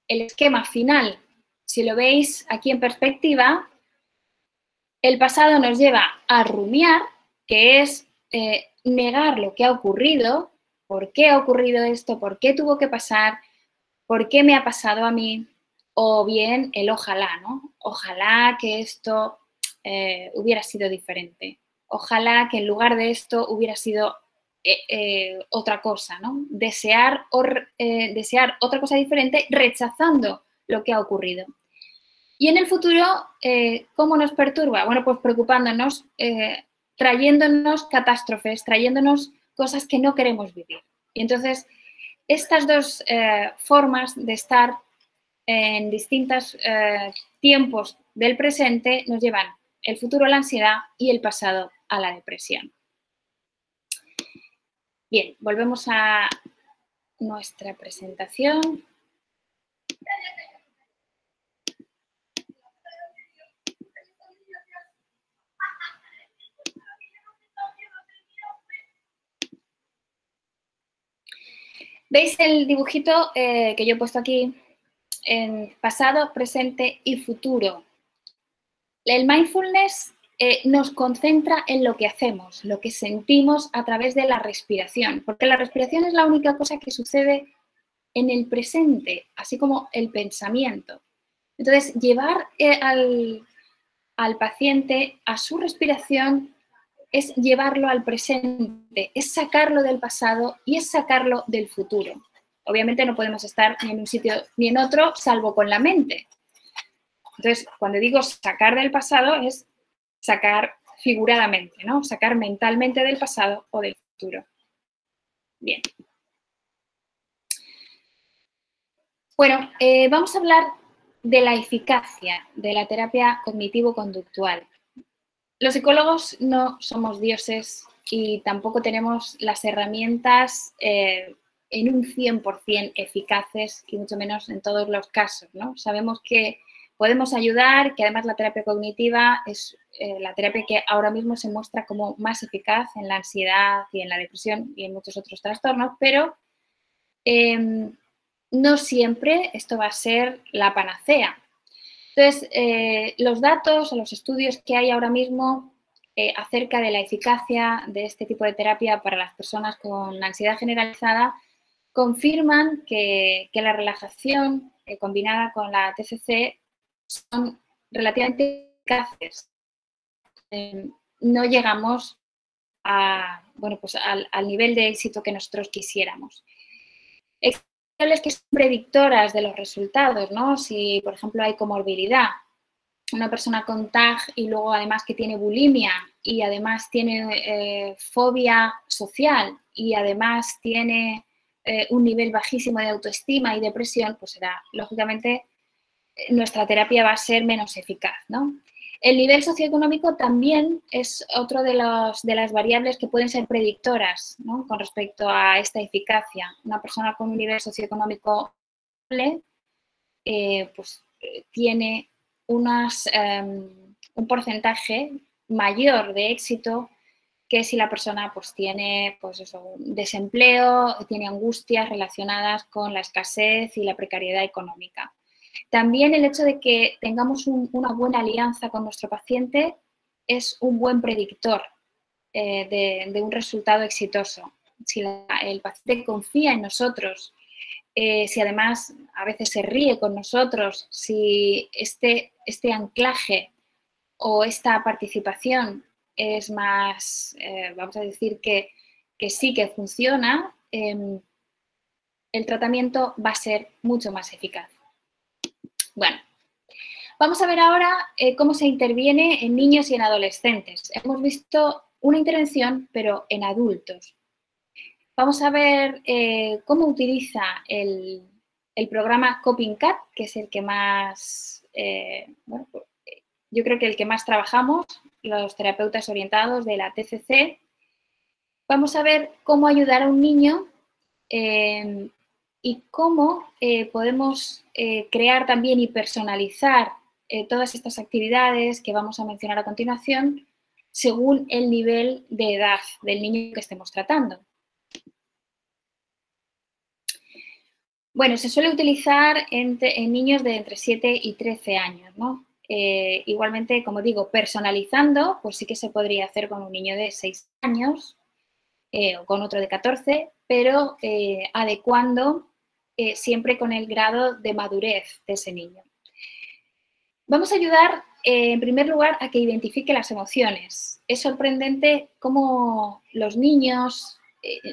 [SPEAKER 1] esquema final. Si lo veis aquí en perspectiva, el pasado nos lleva a rumiar, que es negar lo que ha ocurrido, por qué ha ocurrido esto, por qué tuvo que pasar, por qué me ha pasado a mí, o bien el ojalá, ¿no? Ojalá que esto hubiera sido diferente. Ojalá que en lugar de esto hubiera sido otra cosa, ¿no? Desear otra cosa diferente rechazando lo que ha ocurrido. Y en el futuro, ¿cómo nos perturba? Bueno, pues preocupándonos, trayéndonos catástrofes, trayéndonos cosas que no queremos vivir. Y entonces, estas dos formas de estar en distintos tiempos del presente nos llevan el futuro a la ansiedad y el pasado a la depresión. Bien, volvemos a nuestra presentación. ¿Veis el dibujito que yo he puesto aquí? En pasado, presente y futuro. El mindfulness nos concentra en lo que hacemos, lo que sentimos a través de la respiración, porque la respiración es la única cosa que sucede en el presente, así como el pensamiento. Entonces, llevar al paciente a su respiración es llevarlo al presente, es sacarlo del pasado y es sacarlo del futuro. Obviamente no podemos estar ni en un sitio ni en otro, salvo con la mente. Entonces, cuando digo sacar del pasado, es sacar figuradamente, ¿no? Sacar mentalmente del pasado o del futuro. Bien. Bueno, vamos a hablar de la eficacia de la terapia cognitivo-conductual. Los psicólogos no somos dioses y tampoco tenemos las herramientas en un 100% eficaces y mucho menos en todos los casos, ¿no? Sabemos que podemos ayudar, que además la terapia cognitiva es la terapia que ahora mismo se muestra como más eficaz en la ansiedad y en la depresión y en muchos otros trastornos, pero no siempre esto va a ser la panacea. Entonces, los datos o los estudios que hay ahora mismo acerca de la eficacia de este tipo de terapia para las personas con ansiedad generalizada confirman que la relajación combinada con la TCC son relativamente eficaces. No llegamos pues al nivel de éxito que nosotros quisiéramos. Que son predictoras de los resultados, ¿no? Si, por ejemplo, hay comorbilidad, una persona con TAG y luego además que tiene bulimia y además tiene fobia social y además tiene un nivel bajísimo de autoestima y depresión, pues lógicamente, nuestra terapia va a ser menos eficaz, ¿no? El nivel socioeconómico también es otro de las variables que pueden ser predictoras, ¿no? Con respecto a esta eficacia. Una persona con un nivel socioeconómico pues tiene un porcentaje mayor de éxito que si la persona pues tiene un desempleo, tiene angustias relacionadas con la escasez y la precariedad económica. También el hecho de que tengamos una buena alianza con nuestro paciente es un buen predictor de un resultado exitoso. Si el paciente confía en nosotros, si además a veces se ríe con nosotros, si este anclaje o esta participación es más, vamos a decir que sí que funciona, el tratamiento va a ser mucho más eficaz. Bueno, vamos a ver ahora cómo se interviene en niños y en adolescentes. Hemos visto una intervención, pero en adultos. Vamos a ver cómo utiliza el programa Coping Cat, que es el que más, bueno, yo creo que el que más trabajamos, los terapeutas orientados de la TCC. Vamos a ver cómo ayudar a un niño y cómo podemos crear también y personalizar todas estas actividades que vamos a mencionar a continuación según el nivel de edad del niño que estemos tratando. Bueno, se suele utilizar en niños de entre 7 y 13 años, ¿no? Igualmente, como digo, personalizando, pues sí que se podría hacer con un niño de 6 años o con otro de 14, pero adecuando siempre con el grado de madurez de ese niño. Vamos a ayudar, en primer lugar, a que identifique las emociones. Es sorprendente cómo los niños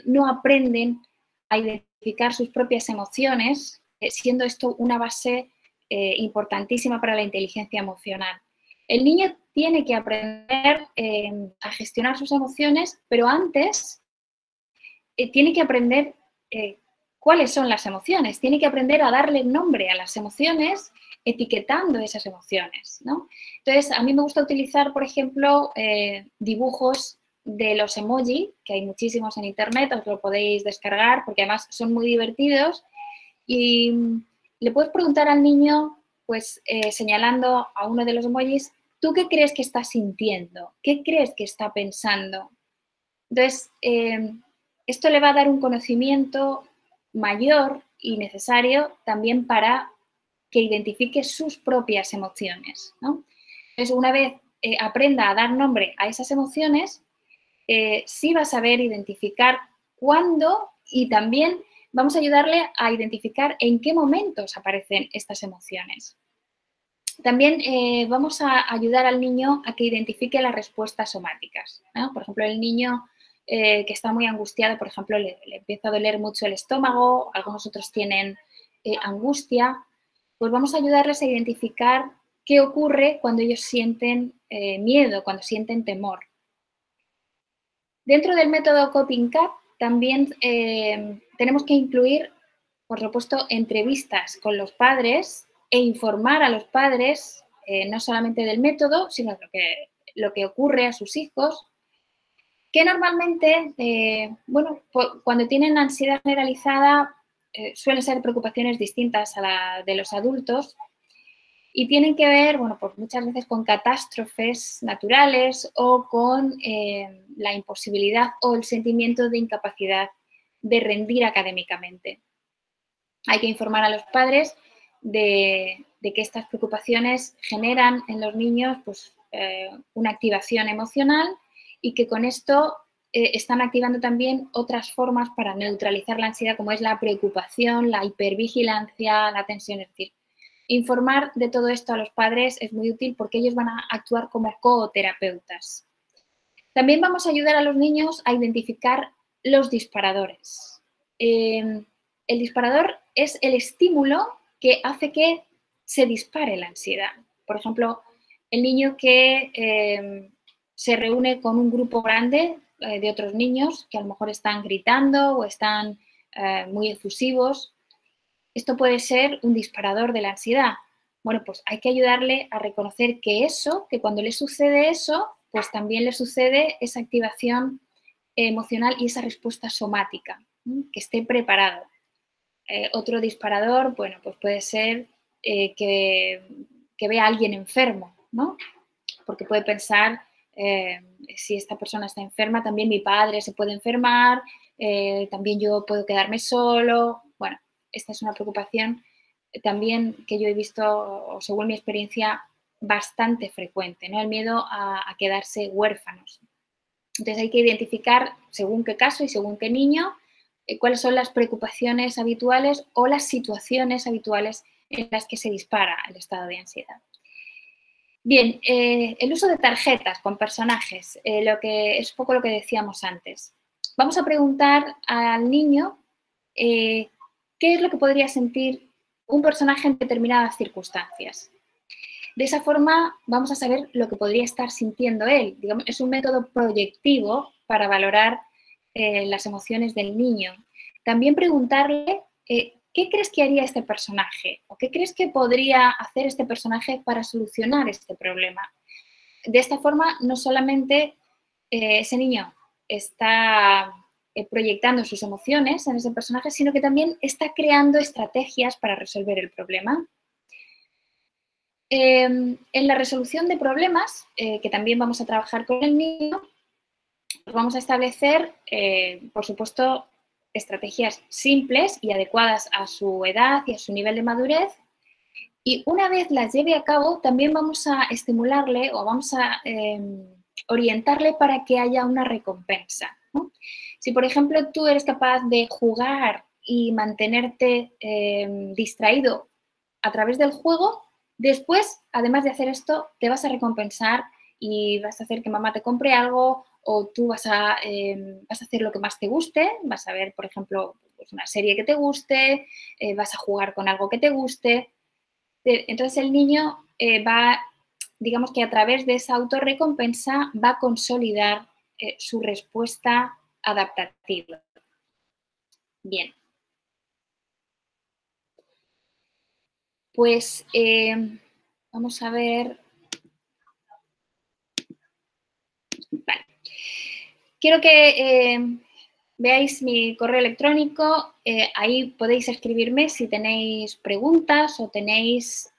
[SPEAKER 1] no aprenden a identificar sus propias emociones, siendo esto una base importantísima para la inteligencia emocional. El niño tiene que aprender a gestionar sus emociones, pero antes tiene que aprender cuáles son las emociones, tiene que aprender a darle nombre a las emociones etiquetando esas emociones, ¿no? Entonces, a mí me gusta utilizar, por ejemplo, dibujos de los emoji, que hay muchísimos en internet, os lo podéis descargar porque además son muy divertidos y le puedes preguntar al niño, pues señalando a uno de los emojis, ¿tú qué crees que está sintiendo? ¿Qué crees que está pensando? Entonces, esto le va a dar un conocimiento mayor y necesario también para que identifique sus propias emociones, ¿no? Entonces, una vez aprenda a dar nombre a esas emociones, sí va a saber identificar cuándo y también vamos a ayudarle a identificar en qué momentos aparecen estas emociones. También vamos a ayudar al niño a que identifique las respuestas somáticas, ¿no? Por ejemplo, el niño que está muy angustiado, por ejemplo, le empieza a doler mucho el estómago, algunos otros tienen angustia, pues vamos a ayudarles a identificar qué ocurre cuando ellos sienten miedo, cuando sienten temor. Dentro del método Coping Cat también tenemos que incluir, por supuesto, entrevistas con los padres e informar a los padres no solamente del método, sino lo que ocurre a sus hijos, que normalmente, bueno, cuando tienen ansiedad generalizada suelen ser preocupaciones distintas a la de los adultos y tienen que ver, bueno, pues muchas veces con catástrofes naturales o con la imposibilidad o el sentimiento de incapacidad de rendir académicamente. Hay que informar a los padres de que estas preocupaciones generan en los niños pues, una activación emocional y que con esto están activando también otras formas para neutralizar la ansiedad, como es la preocupación, la hipervigilancia, la tensión. Es decir, informar de todo esto a los padres es muy útil porque ellos van a actuar como coterapeutas. También vamos a ayudar a los niños a identificar los disparadores. El disparador es el estímulo que hace que se dispare la ansiedad. Por ejemplo, el niño que se reúne con un grupo grande de otros niños que a lo mejor están gritando o están muy efusivos. Esto puede ser un disparador de la ansiedad. Bueno, pues hay que ayudarle a reconocer que cuando le sucede eso, pues también le sucede esa activación emocional y esa respuesta somática, que esté preparado. Otro disparador, bueno, pues puede ser que vea a alguien enfermo, ¿no? Porque puede pensar, si esta persona está enferma, también mi padre se puede enfermar, también yo puedo quedarme solo. Bueno, esta es una preocupación también que yo he visto, o según mi experiencia, bastante frecuente, ¿no? El miedo a quedarse huérfanos. Entonces hay que identificar según qué caso y según qué niño, cuáles son las preocupaciones habituales o las situaciones habituales en las que se dispara el estado de ansiedad. Bien, el uso de tarjetas con personajes, lo que es poco lo que decíamos antes. Vamos a preguntar al niño qué es lo que podría sentir un personaje en determinadas circunstancias. De esa forma vamos a saber lo que podría estar sintiendo él. Digamos, es un método proyectivo para valorar las emociones del niño. También preguntarle ¿qué crees que haría este personaje? ¿O qué crees que podría hacer este personaje para solucionar este problema? De esta forma, no solamente ese niño está proyectando sus emociones en ese personaje, sino que también está creando estrategias para resolver el problema. En la resolución de problemas, que también vamos a trabajar con el niño, pues vamos a establecer, por supuesto, estrategias simples y adecuadas a su edad y a su nivel de madurez. Y una vez las lleve a cabo, también vamos a estimularle o vamos a orientarle para que haya una recompensa, ¿no? Si, por ejemplo, tú eres capaz de jugar y mantenerte distraído a través del juego, después, además de hacer esto, te vas a recompensar y vas a hacer que mamá te compre algo o tú vas a hacer lo que más te guste, vas a ver, por ejemplo, pues una serie que te guste, vas a jugar con algo que te guste. Entonces el niño va, digamos que a través de esa autorrecompensa va a consolidar su respuesta adaptativa. Bien. Pues vamos a ver. Vale. Quiero que veáis mi correo electrónico. Ahí podéis escribirme si tenéis preguntas o tenéis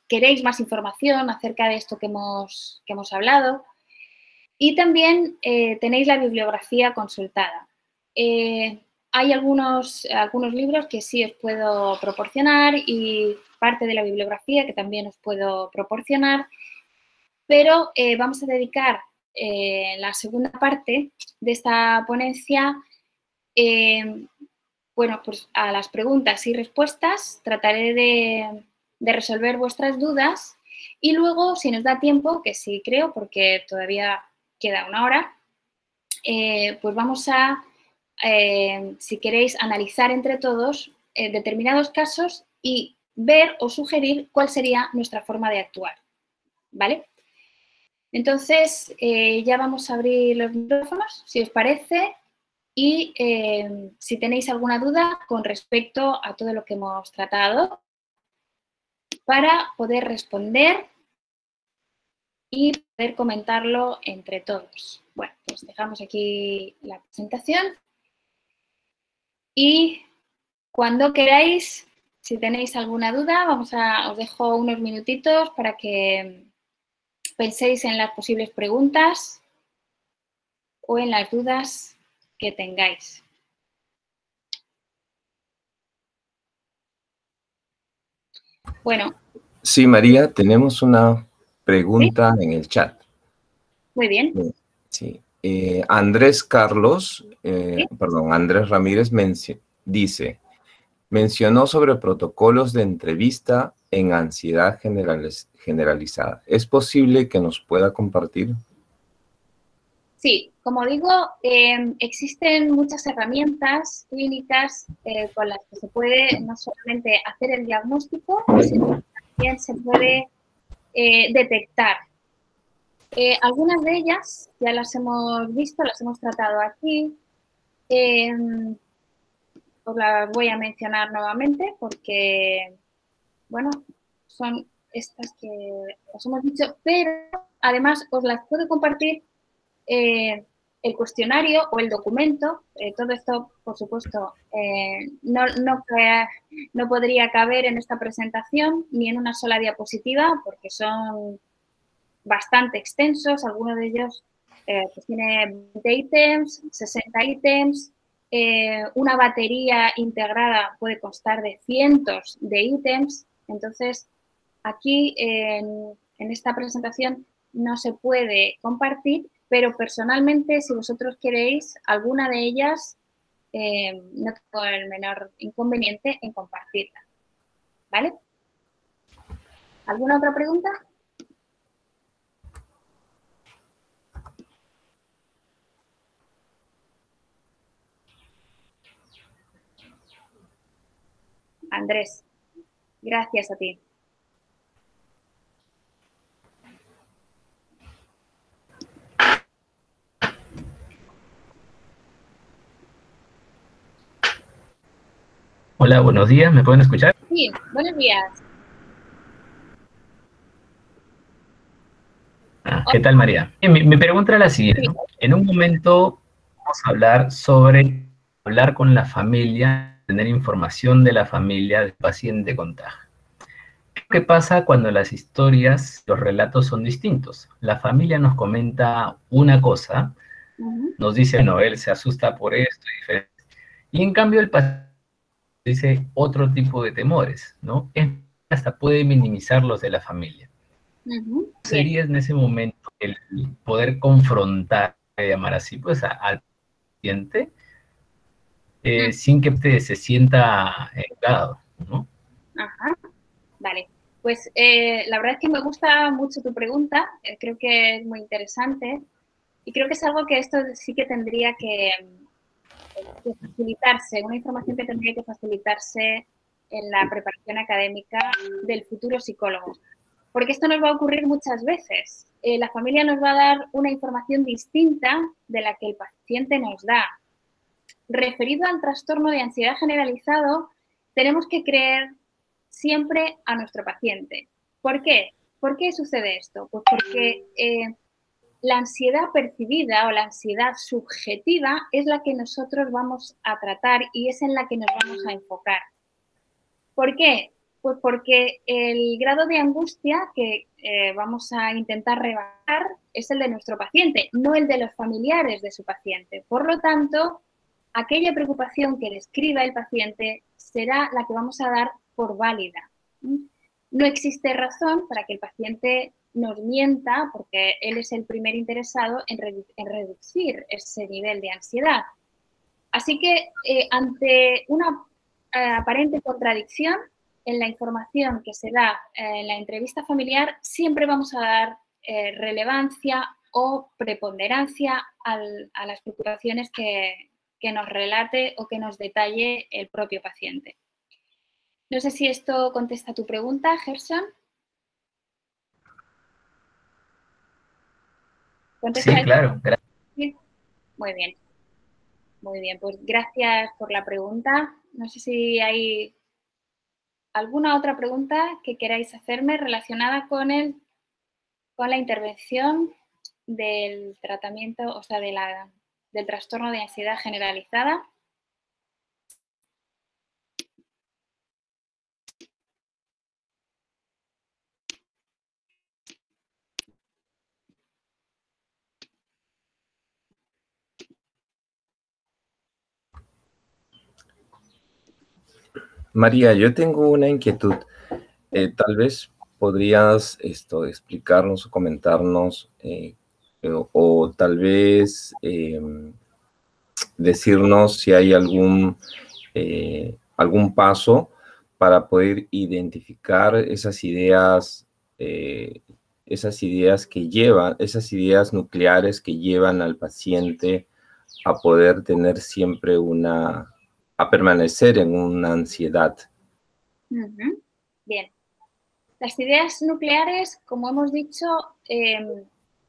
[SPEAKER 1] queréis más información acerca de esto que hemos hablado. Y también tenéis la bibliografía consultada. Hay algunos libros que sí os puedo proporcionar y parte de la bibliografía que también os puedo proporcionar, pero vamos a dedicar la segunda parte de esta ponencia bueno, pues a las preguntas y respuestas. Trataré de resolver vuestras dudas y luego, si nos da tiempo, que sí creo, porque todavía queda una hora, pues vamos a, si queréis, analizar entre todos determinados casos y ver o sugerir cuál sería nuestra forma de actuar, ¿vale? Entonces, ya vamos a abrir los micrófonos, si os parece, y si tenéis alguna duda con respecto a todo lo que hemos tratado, para poder responder y poder comentarlo entre todos. Bueno, pues dejamos aquí la presentación y cuando queráis, si tenéis alguna duda, os dejo unos minutitos para que penséis en las posibles preguntas o en las dudas que tengáis. Bueno.
[SPEAKER 3] Sí, María, tenemos una pregunta en el chat.
[SPEAKER 1] Muy bien.
[SPEAKER 3] Sí. Andrés Ramírez dice, mencionó sobre protocolos de entrevista en ansiedad generalizada. ¿Es posible que nos pueda compartir?
[SPEAKER 1] Sí, como digo, existen muchas herramientas clínicas con las que se puede no solamente hacer el diagnóstico, sino que también se puede detectar. Algunas de ellas ya las hemos visto, las hemos tratado aquí. Os las voy a mencionar nuevamente porque, bueno, son estas que os hemos dicho, pero además os las puedo compartir el cuestionario o el documento. Todo esto, por supuesto, no podría caber en esta presentación ni en una sola diapositiva porque son bastante extensos. Algunos de ellos pues tiene 20 ítems, 60 ítems. una batería integrada puede constar de cientos de ítems. Entonces, aquí en esta presentación no se puede compartir, pero personalmente, si vosotros queréis alguna de ellas, no tengo el menor inconveniente en compartirla. ¿Vale? ¿Alguna otra pregunta? Andrés, gracias a ti.
[SPEAKER 4] Hola, buenos días, ¿me pueden escuchar?
[SPEAKER 1] Sí, buenos días.
[SPEAKER 4] ¿Qué tal, María? Mi pregunta era la siguiente, ¿no? En un momento vamos a hablar sobre hablar con la familia, tener información de la familia del paciente contagio. ¿Qué pasa cuando las historias, los relatos son distintos? La familia nos comenta una cosa, nos dice, bueno, él se asusta por esto y diferente. Y en cambio el paciente dice otro tipo de temores, ¿no? Hasta puede minimizar los de la familia. Sería en ese momento el poder confrontar, llamar así, pues al paciente sin que se sienta engañado, ¿no?
[SPEAKER 1] Ajá, vale. Pues la verdad es que me gusta mucho tu pregunta, creo que es muy interesante y creo que es algo que esto sí que tendría que facilitarse, una información que tendría que facilitarse en la preparación académica del futuro psicólogo. Porque esto nos va a ocurrir muchas veces. La familia nos va a dar una información distinta de la que el paciente nos da. Referido al trastorno de ansiedad generalizado, tenemos que creer siempre a nuestro paciente. ¿Por qué? ¿Por qué sucede esto? Pues porque la ansiedad percibida o la ansiedad subjetiva es la que nosotros vamos a tratar y es en la que nos vamos a enfocar. ¿Por qué? Pues porque el grado de angustia que vamos a intentar rebajar es el de nuestro paciente, no el de los familiares de su paciente. Por lo tanto, aquella preocupación que describa el paciente será la que vamos a dar por válida. No existe razón para que el paciente nos mienta porque él es el primer interesado en reducir ese nivel de ansiedad. Así que ante una aparente contradicción en la información que se da en la entrevista familiar, siempre vamos a dar relevancia o preponderancia a las preocupaciones que nos relate o que nos detalle el propio paciente. No sé si esto contesta tu pregunta, Gerson.
[SPEAKER 4] Sí, claro. Gracias.
[SPEAKER 1] Sí. Muy bien. Muy bien, pues gracias por la pregunta. No sé si hay alguna otra pregunta que queráis hacerme relacionada con la intervención del tratamiento, o sea, del trastorno de ansiedad generalizada.
[SPEAKER 3] María, yo tengo una inquietud. Tal vez podrías explicarnos o comentarnos, o tal vez decirnos si hay algún paso para poder identificar esas ideas que llevan, esas ideas nucleares que llevan al paciente a poder tener siempre a permanecer en una ansiedad.
[SPEAKER 1] Bien. Las ideas nucleares, como hemos dicho,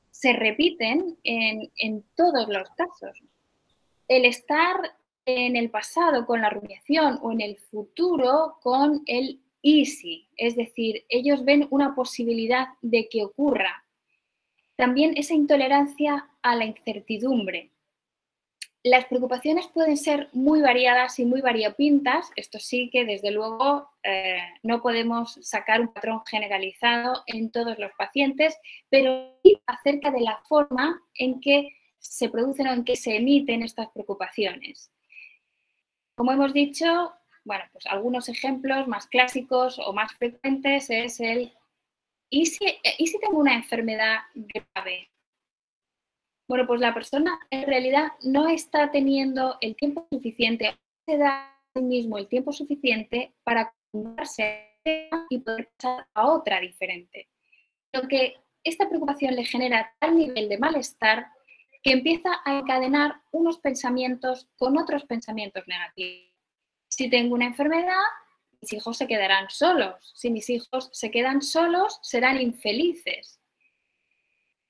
[SPEAKER 1] se repiten en todos los casos. El estar en el pasado con la rumiación o en el futuro con el easy, es decir, ellos ven una posibilidad de que ocurra. También esa intolerancia a la incertidumbre. Las preocupaciones pueden ser muy variadas y muy variopintas. Esto sí que, desde luego, no podemos sacar un patrón generalizado en todos los pacientes, pero sí acerca de la forma en que se producen o en que se emiten estas preocupaciones. Como hemos dicho, bueno, pues algunos ejemplos más clásicos o más frecuentes es el ¿y si tengo una enfermedad grave? Bueno, pues la persona en realidad no está teniendo el tiempo suficiente, se da a sí mismo el tiempo suficiente para acostumbrarse y poder pasar a otra diferente. Lo que esta preocupación le genera tal nivel de malestar que empieza a encadenar unos pensamientos con otros pensamientos negativos. Si tengo una enfermedad, mis hijos se quedarán solos. Si mis hijos se quedan solos, serán infelices.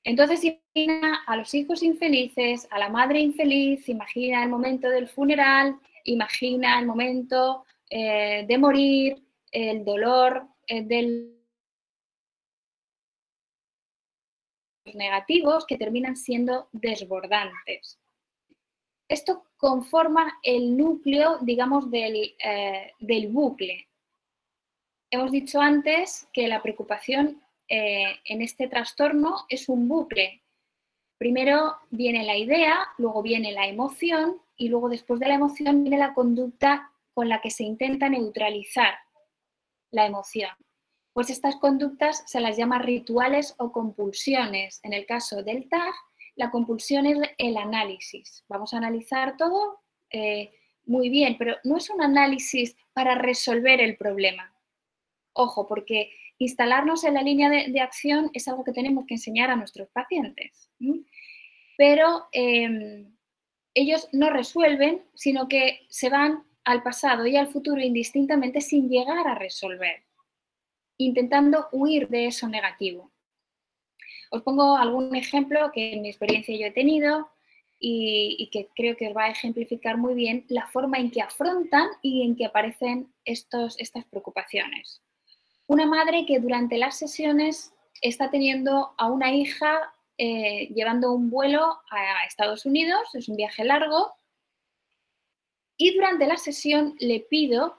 [SPEAKER 1] Entonces imagina a los hijos infelices, a la madre infeliz, imagina el momento del funeral, imagina el momento de morir, el dolor del negativos que terminan siendo desbordantes. Esto conforma el núcleo, digamos, del bucle. Hemos dicho antes que la preocupación en este trastorno es un bucle. Primero viene la idea, luego viene la emoción y luego después de la emoción viene la conducta con la que se intenta neutralizar la emoción. Pues estas conductas se las llama rituales o compulsiones. En el caso del TAG, la compulsión es el análisis. Vamos a analizar todo muy bien, pero no es un análisis para resolver el problema. Ojo, porque instalarnos en la línea de acción es algo que tenemos que enseñar a nuestros pacientes. Pero ellos no resuelven, sino que se van al pasado y al futuro indistintamente sin llegar a resolver, intentando huir de eso negativo. Os pongo algún ejemplo que en mi experiencia yo he tenido y que creo que os va a ejemplificar muy bien la forma en que afrontan y en que aparecen estas preocupaciones. Una madre que durante las sesiones está teniendo a una hija llevando un vuelo a Estados Unidos, es un viaje largo, y durante la sesión le pido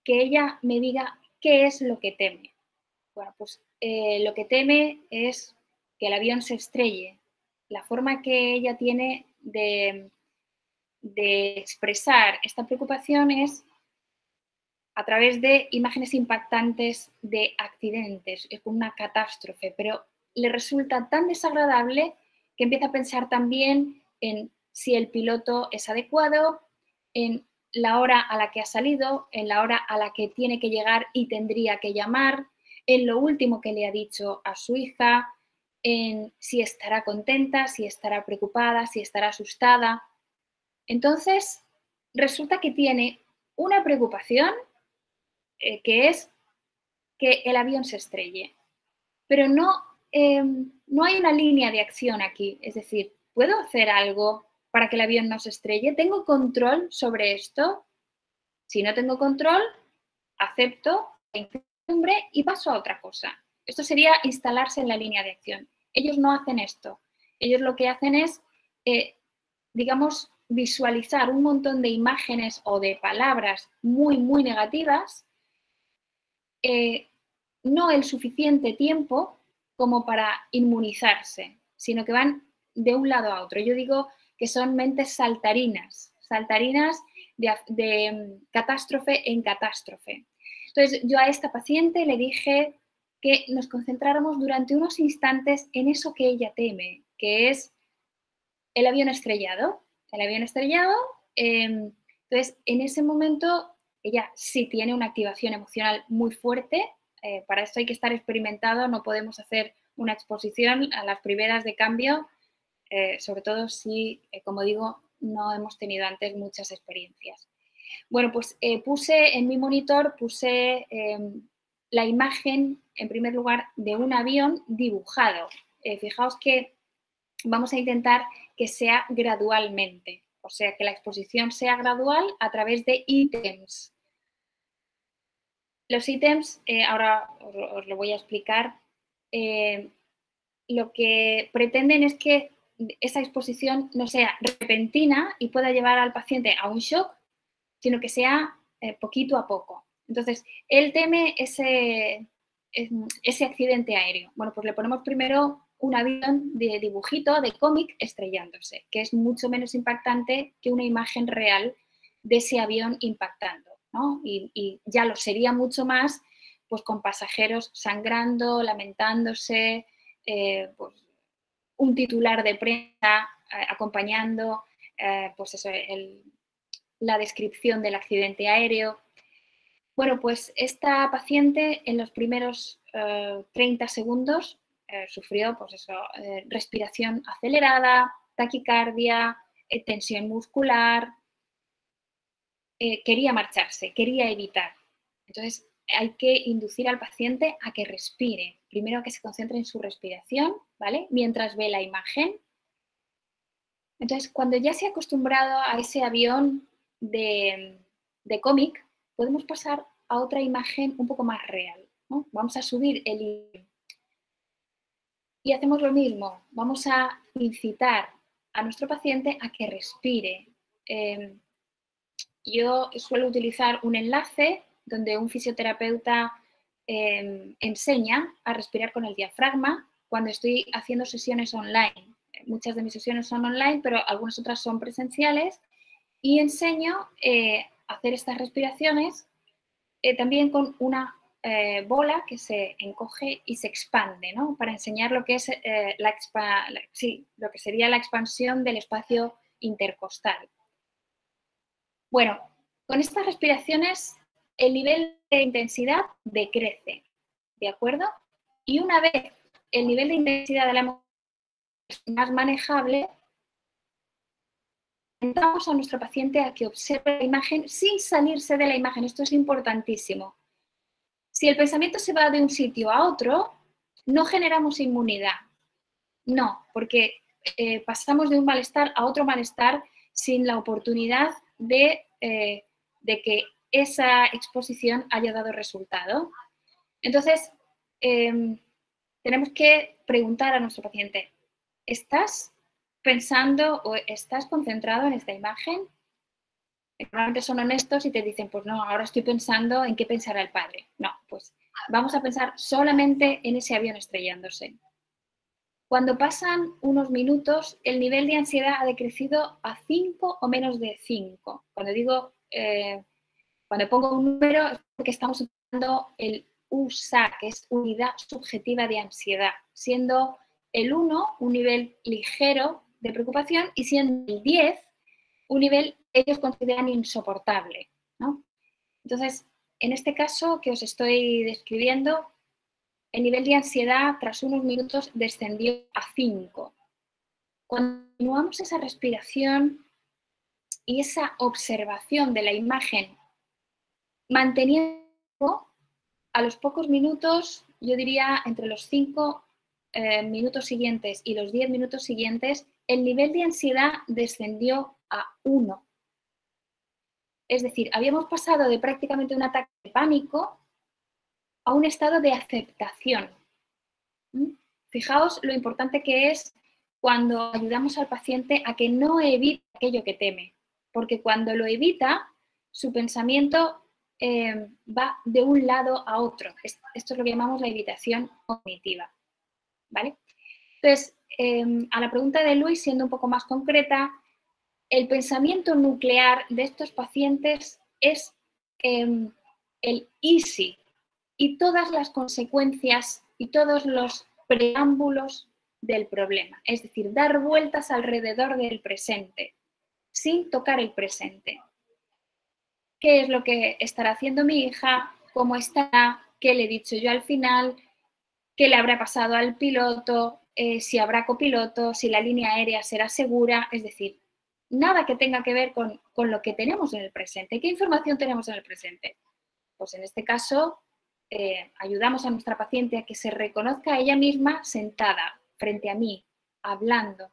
[SPEAKER 1] que ella me diga qué es lo que teme. Bueno, pues lo que teme es que el avión se estrelle. La forma que ella tiene de expresar esta preocupación es a través de imágenes impactantes de accidentes, es una catástrofe, pero le resulta tan desagradable que empieza a pensar también en si el piloto es adecuado, en la hora a la que ha salido, en la hora a la que tiene que llegar y tendría que llamar, en lo último que le ha dicho a su hija, en si estará contenta, si estará preocupada, si estará asustada. Entonces, resulta que tiene una preocupación que es que el avión se estrelle. Pero no hay una línea de acción aquí. Es decir, ¿puedo hacer algo para que el avión no se estrelle? ¿Tengo control sobre esto? Si no tengo control, acepto la incertidumbre y paso a otra cosa. Esto sería instalarse en la línea de acción. Ellos no hacen esto. Ellos lo que hacen es, digamos, visualizar un montón de imágenes o de palabras muy, muy negativas, no el suficiente tiempo como para inmunizarse, sino que van de un lado a otro. Yo digo que son mentes saltarinas de catástrofe en catástrofe. Entonces, yo a esta paciente le dije que nos concentráramos durante unos instantes en eso que ella teme, que es el avión estrellado. El avión estrellado, entonces, en ese momento, ella sí tiene una activación emocional muy fuerte. Para esto hay que estar experimentado, no podemos hacer una exposición a las primeras de cambio, sobre todo si, como digo, no hemos tenido antes muchas experiencias. Bueno, pues puse en mi monitor, la imagen, en primer lugar, de un avión dibujado. Fijaos que vamos a intentar que sea gradualmente, o sea, que la exposición sea gradual a través de ítems. Los ítems, ahora os lo voy a explicar, lo que pretenden es que esa exposición no sea repentina y pueda llevar al paciente a un shock, sino que sea poquito a poco. Entonces, él teme ese accidente aéreo. Bueno, pues le ponemos primero un avión de dibujito, de cómic, estrellándose, que es mucho menos impactante que una imagen real de ese avión impactando, ¿no? Y ya lo sería mucho más pues con pasajeros sangrando, lamentándose, pues, un titular de prensa acompañando pues eso, la descripción del accidente aéreo. Bueno, pues esta paciente en los primeros 30 segundos sufrió pues eso, respiración acelerada, taquicardia, tensión muscular, quería marcharse, quería evitar. Entonces hay que inducir al paciente a que respire, primero a que se concentre en su respiración, ¿vale? Mientras ve la imagen. Entonces, cuando ya se ha acostumbrado a ese avión de cómic, podemos pasar a otra imagen un poco más real, ¿no? Vamos a subir el y hacemos lo mismo, vamos a incitar a nuestro paciente a que respire. Yo suelo utilizar un enlace donde un fisioterapeuta enseña a respirar con el diafragma cuando estoy haciendo sesiones online. Muchas de mis sesiones son online, pero algunas otras son presenciales y enseño a hacer estas respiraciones también con una bola que se encoge y se expande, ¿no? Para enseñar lo que es lo que sería la expansión del espacio intercostal. Bueno, con estas respiraciones el nivel de intensidad decrece, ¿de acuerdo? Y una vez el nivel de intensidad de la emoción es más manejable, invitamos a nuestro paciente a que observe la imagen sin salirse de la imagen. Esto es importantísimo. Si el pensamiento se va de un sitio a otro, no generamos inmunidad. No, porque pasamos de un malestar a otro malestar sin la oportunidad de que esa exposición haya dado resultado. Entonces, tenemos que preguntar a nuestro paciente, ¿estás pensando o estás concentrado en esta imagen? Normalmente son honestos y te dicen, pues no, ahora estoy pensando en qué pensará el padre. No, pues vamos a pensar solamente en ese avión estrellándose. Cuando pasan unos minutos, el nivel de ansiedad ha decrecido a 5 o menos de 5. Cuando pongo un número es porque estamos utilizando el USA, que es unidad subjetiva de ansiedad, siendo el 1 un nivel ligero de preocupación y siendo el 10 un nivel que ellos consideran insoportable, ¿no? Entonces, en este caso que os estoy describiendo, el nivel de ansiedad tras unos minutos descendió a 5. Cuando continuamos esa respiración y esa observación de la imagen, manteniendo a los pocos minutos, yo diría entre los 5 minutos siguientes y los 10 minutos siguientes, el nivel de ansiedad descendió a 1. Es decir, habíamos pasado de prácticamente un ataque de pánico a un estado de aceptación. Fijaos lo importante que es cuando ayudamos al paciente a que no evite aquello que teme, porque cuando lo evita, su pensamiento va de un lado a otro. Esto es lo que llamamos la evitación cognitiva, ¿vale? Entonces, a la pregunta de Luis, siendo un poco más concreta, el pensamiento nuclear de estos pacientes es el easy y todas las consecuencias y todos los preámbulos del problema, es decir, dar vueltas alrededor del presente, sin tocar el presente. ¿Qué es lo que estará haciendo mi hija? ¿Cómo estará? ¿Qué le he dicho yo al final? ¿Qué le habrá pasado al piloto? Si habrá copiloto, si la línea aérea será segura, es decir, nada que tenga que ver con lo que tenemos en el presente. ¿Qué información tenemos en el presente? Pues en este caso, ayudamos a nuestra paciente a que se reconozca a ella misma sentada frente a mí, hablando.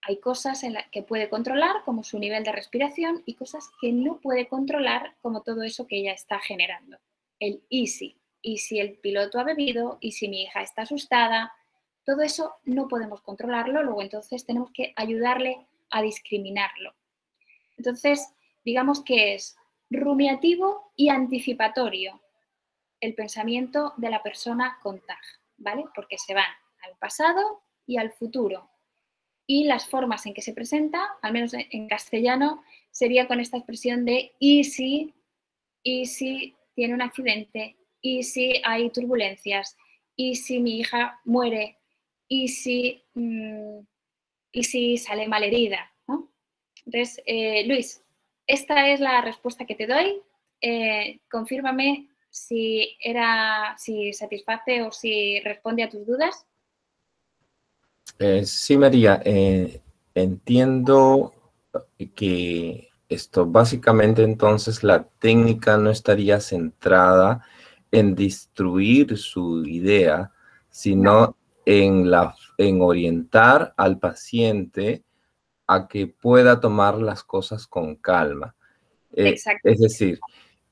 [SPEAKER 1] Hay cosas en las que puede controlar, como su nivel de respiración, y cosas que no puede controlar, como todo eso que ella está generando. El easy. Y si el piloto ha bebido, y si mi hija está asustada, todo eso no podemos controlarlo, luego entonces tenemos que ayudarle a discriminarlo. Entonces, digamos que es rumiativo y anticipatorio el pensamiento de la persona con TAG, ¿vale? Porque se van al pasado y al futuro. y las formas en que se presenta, al menos en castellano, sería con esta expresión de y si tiene un accidente, y si hay turbulencias, y si mi hija muere, y si sale malherida, ¿no? Entonces, Luis, esta es la respuesta que te doy. Confírmame si satisface o si responde a tus dudas.
[SPEAKER 3] Sí, María, entiendo que esto básicamente entonces la técnica no estaría centrada en destruir su idea, sino en orientar al paciente a que pueda tomar las cosas con calma.
[SPEAKER 1] Exacto.
[SPEAKER 3] Es decir,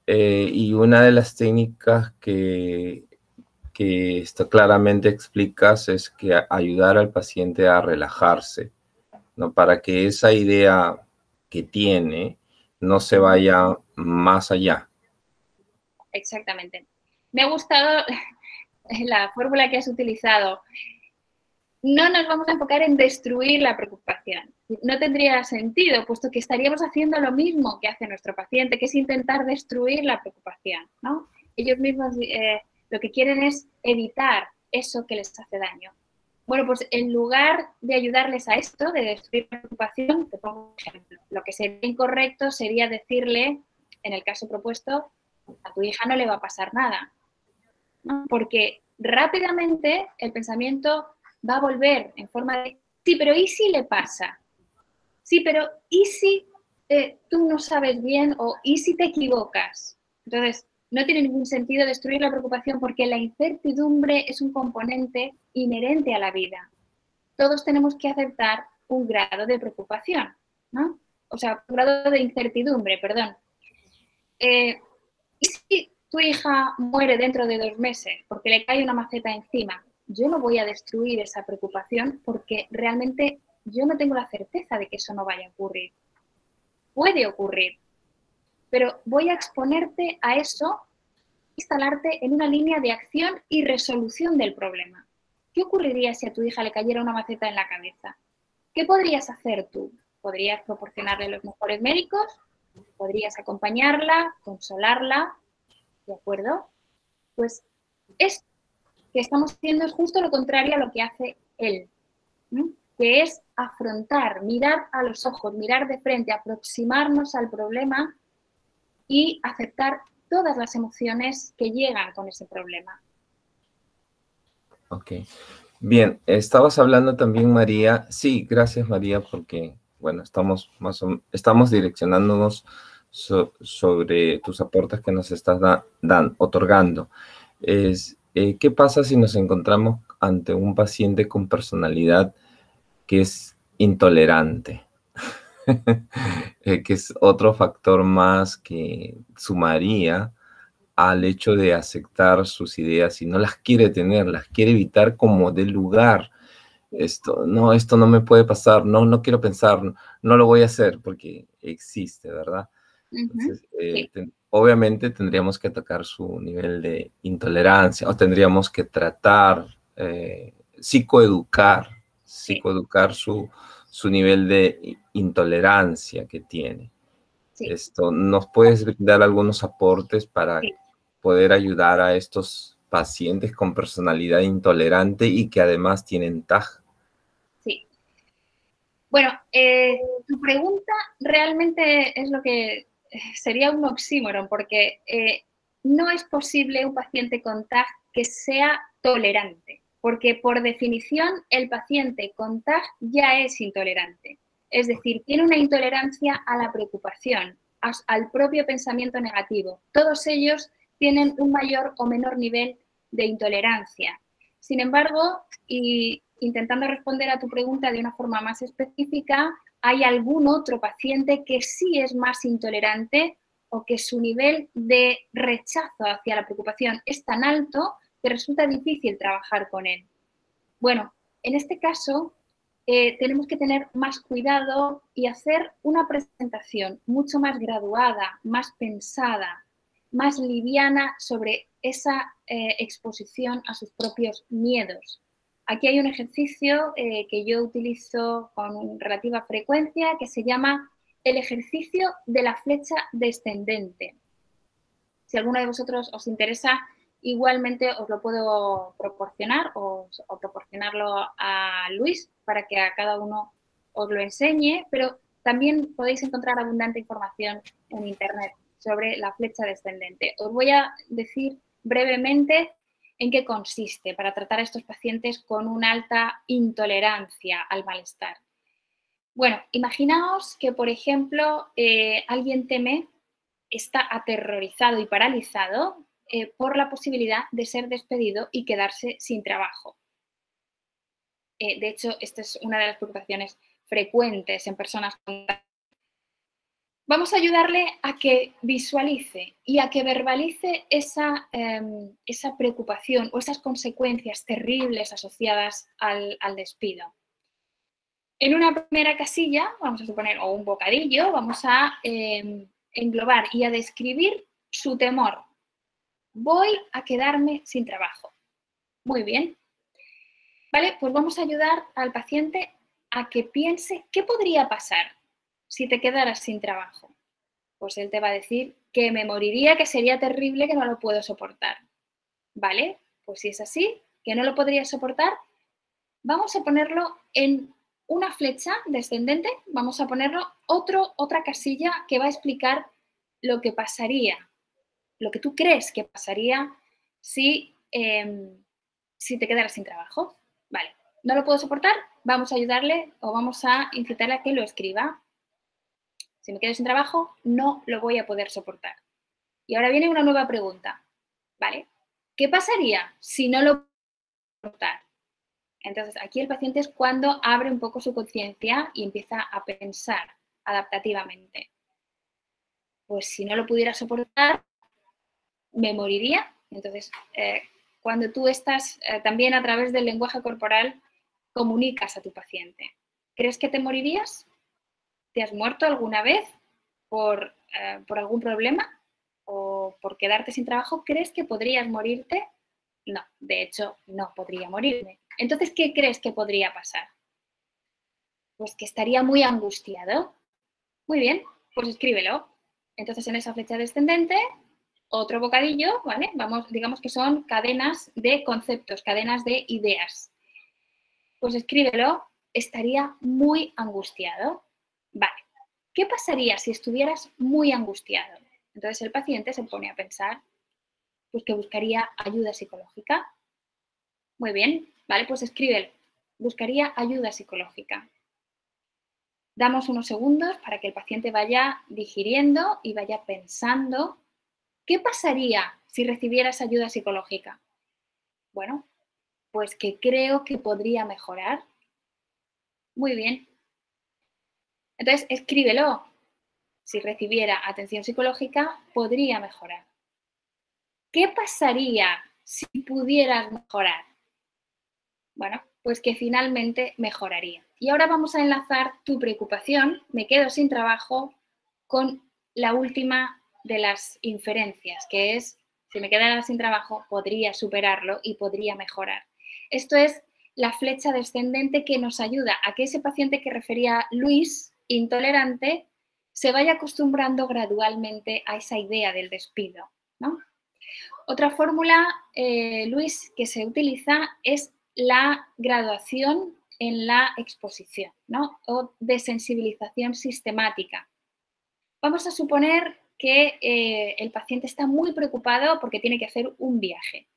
[SPEAKER 3] y una de las técnicas que esto claramente explicas es que ayudar al paciente a relajarse, ¿no? Para que esa idea que tiene no se vaya más allá.
[SPEAKER 1] Exactamente. Me ha gustado la fórmula que has utilizado. No nos vamos a enfocar en destruir la preocupación. No tendría sentido, puesto que estaríamos haciendo lo mismo que hace nuestro paciente, que es intentar destruir la preocupación, ¿no? Ellos mismos lo que quieren es evitar eso que les hace daño. Bueno, pues en lugar de ayudarles a esto, de destruir la preocupación, te pongo un ejemplo. Lo que sería incorrecto sería decirle, en el caso propuesto, a tu hija no le va a pasar nada, ¿no? Porque rápidamente el pensamiento va a volver en forma de, sí, pero ¿y si le pasa? Sí, pero ¿y si tú no sabes bien o ¿y si te equivocas? Entonces, no tiene ningún sentido destruir la preocupación porque la incertidumbre es un componente inherente a la vida. Todos tenemos que aceptar un grado de preocupación, ¿no? O sea, un grado de incertidumbre, perdón. ¿Y si tu hija muere dentro de 2 meses porque le cae una maceta encima? Yo no voy a destruir esa preocupación porque realmente yo no tengo la certeza de que eso no vaya a ocurrir. Puede ocurrir, pero voy a exponerte a eso, instalarte en una línea de acción y resolución del problema. ¿Qué ocurriría si a tu hija le cayera una maceta en la cabeza? ¿Qué podrías hacer tú? ¿Podrías proporcionarle los mejores médicos? ¿Podrías acompañarla, consolarla? ¿De acuerdo? Pues esto que estamos haciendo es justo lo contrario a lo que hace él, ¿no? Que es afrontar, mirar a los ojos, mirar de frente, aproximarnos al problema y aceptar todas las emociones que llegan con ese problema.
[SPEAKER 3] Ok. Bien, estabas hablando también, María. Sí, gracias, María, porque, bueno, estamos direccionándonos sobre tus aportes que nos estás otorgando. ¿Qué pasa si nos encontramos ante un paciente con personalidad que es intolerante? Que es otro factor más que sumaría al hecho de aceptar sus ideas y no las quiere tener, las quiere evitar como del lugar. Esto no me puede pasar, no quiero pensar, no lo voy a hacer porque existe, ¿verdad? Entonces,
[SPEAKER 1] Sí.
[SPEAKER 3] obviamente tendríamos que atacar su nivel de intolerancia o tendríamos que tratar, psicoeducar su nivel de intolerancia que tiene.
[SPEAKER 1] Sí.
[SPEAKER 3] ¿Nos puedes dar algunos aportes para
[SPEAKER 1] Sí.
[SPEAKER 3] poder ayudar a estos pacientes con personalidad intolerante y que además tienen TAG?
[SPEAKER 1] Sí. Bueno, tu pregunta realmente es lo que sería un oxímoron, porque no es posible un paciente con TAG que sea tolerante, porque por definición el paciente con TAG ya es intolerante. Es decir, tiene una intolerancia a la preocupación, al propio pensamiento negativo. Todos ellos tienen un mayor o menor nivel de intolerancia. Sin embargo, y intentando responder a tu pregunta de una forma más específica, ¿hay algún otro paciente que sí es más intolerante o que su nivel de rechazo hacia la preocupación es tan alto que resulta difícil trabajar con él? Bueno, en este caso tenemos que tener más cuidado y hacer una presentación mucho más graduada, más pensada, más liviana sobre esa exposición a sus propios miedos, aquí hay un ejercicio que yo utilizo con relativa frecuencia que se llama el ejercicio de la flecha descendente. Si alguno de vosotros os interesa, igualmente os lo puedo proporcionar o proporcionarlo a Luis para que a cada uno os lo enseñe, pero también podéis encontrar abundante información en Internet sobre la flecha descendente. Os voy a decir brevemente en qué consiste para tratar a estos pacientes con una alta intolerancia al malestar. Bueno, imaginaos que, por ejemplo, alguien teme, está aterrorizado y paralizado por la posibilidad de ser despedido y quedarse sin trabajo. De hecho, esta es una de las preocupaciones frecuentes en personas con... Vamos a ayudarle a que visualice y a que verbalice esa preocupación o esas consecuencias terribles asociadas al despido. En una primera casilla, vamos a suponer, o un bocadillo, vamos a englobar y a describir su temor. Voy a quedarme sin trabajo. Muy bien. Vale, pues vamos a ayudar al paciente a que piense qué podría pasar si te quedaras sin trabajo. Pues él te va a decir que me moriría, que sería terrible, que no lo puedo soportar. ¿Vale? Pues si es así, que no lo podría soportar, vamos a ponerlo en una flecha descendente, vamos a ponerlo otra casilla que va a explicar lo que pasaría, lo que tú crees que pasaría si te quedaras sin trabajo. Vale, no lo puedo soportar, vamos a ayudarle o vamos a incitarle a que lo escriba. Si me quedo sin trabajo, no lo voy a poder soportar. Y ahora viene una nueva pregunta, ¿vale? ¿Qué pasaría si no lo puedo soportar? Entonces, aquí el paciente es cuando abre un poco su conciencia y empieza a pensar adaptativamente. Pues si no lo pudiera soportar, me moriría. Entonces, cuando tú estás también a través del lenguaje corporal, comunicas a tu paciente. ¿Crees que te morirías? ¿Te has muerto alguna vez por algún problema o por quedarte sin trabajo? ¿Crees que podrías morirte? No, de hecho, no podría morirme. Entonces, ¿qué crees que podría pasar? Pues que estaría muy angustiado. Muy bien, pues escríbelo. Entonces, en esa flecha descendente, otro bocadillo, ¿vale? Digamos que son cadenas de conceptos, cadenas de ideas. Pues escríbelo, estaría muy angustiado. Vale, ¿qué pasaría si estuvieras muy angustiado? Entonces, el paciente se pone a pensar, pues que buscaría ayuda psicológica. Muy bien, vale, pues escríbelo. Buscaría ayuda psicológica. Damos unos segundos para que el paciente vaya digiriendo y vaya pensando, ¿qué pasaría si recibieras ayuda psicológica? Bueno, pues que creo que podría mejorar. Muy bien. Entonces, escríbelo. Si recibiera atención psicológica, podría mejorar. ¿Qué pasaría si pudieras mejorar? Bueno, pues que finalmente mejoraría. Y ahora vamos a enlazar tu preocupación, me quedo sin trabajo, con la última de las inferencias, que es, si me quedara sin trabajo, podría superarlo y podría mejorar. Esto es la flecha descendente que nos ayuda a que ese paciente que refería Luis, intolerante, se vaya acostumbrando gradualmente a esa idea del despido, ¿no? Otra fórmula, Luis, que se utiliza es la graduación en la exposición, ¿no? O desensibilización sistemática. Vamos a suponer que el paciente está muy preocupado porque tiene que hacer un viaje.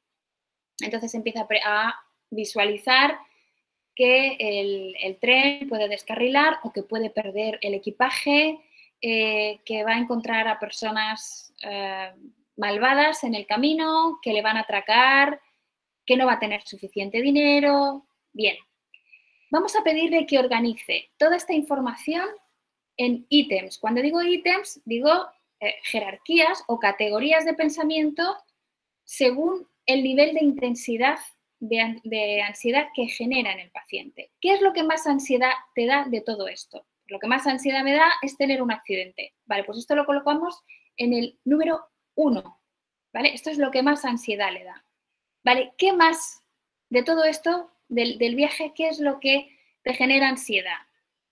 [SPEAKER 1] Entonces empieza a visualizar que el tren puede descarrilar o que puede perder el equipaje, que va a encontrar a personas malvadas en el camino, que le van a atracar, que no va a tener suficiente dinero. Bien, vamos a pedirle que organice toda esta información en ítems. Cuando digo ítems, digo jerarquías o categorías de pensamiento según el nivel de intensidad de ansiedad que genera en el paciente. ¿Qué es lo que más ansiedad te da de todo esto? Lo que más ansiedad me da es tener un accidente. Vale, pues esto lo colocamos en el número 1. ¿Vale? Esto es lo que más ansiedad le da. Vale, ¿qué más de todo esto del viaje, ¿qué es lo que te genera ansiedad?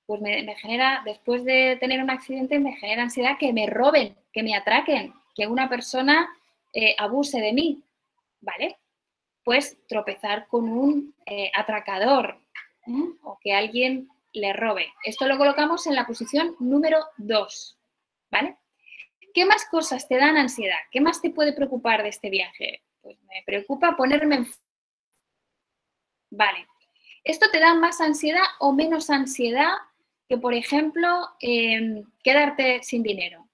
[SPEAKER 1] Pues me genera, después de tener un accidente, me genera ansiedad que me roben, que me atraquen, que una persona abuse de mí, ¿vale? Pues tropezar con un atracador, o que alguien le robe. Esto lo colocamos en la posición número 2, ¿vale? ¿Qué más cosas te dan ansiedad? ¿Qué más te puede preocupar de este viaje? Pues me preocupa ponerme enfermo. Vale. ¿Esto te da más ansiedad o menos ansiedad que, por ejemplo, quedarte sin dinero?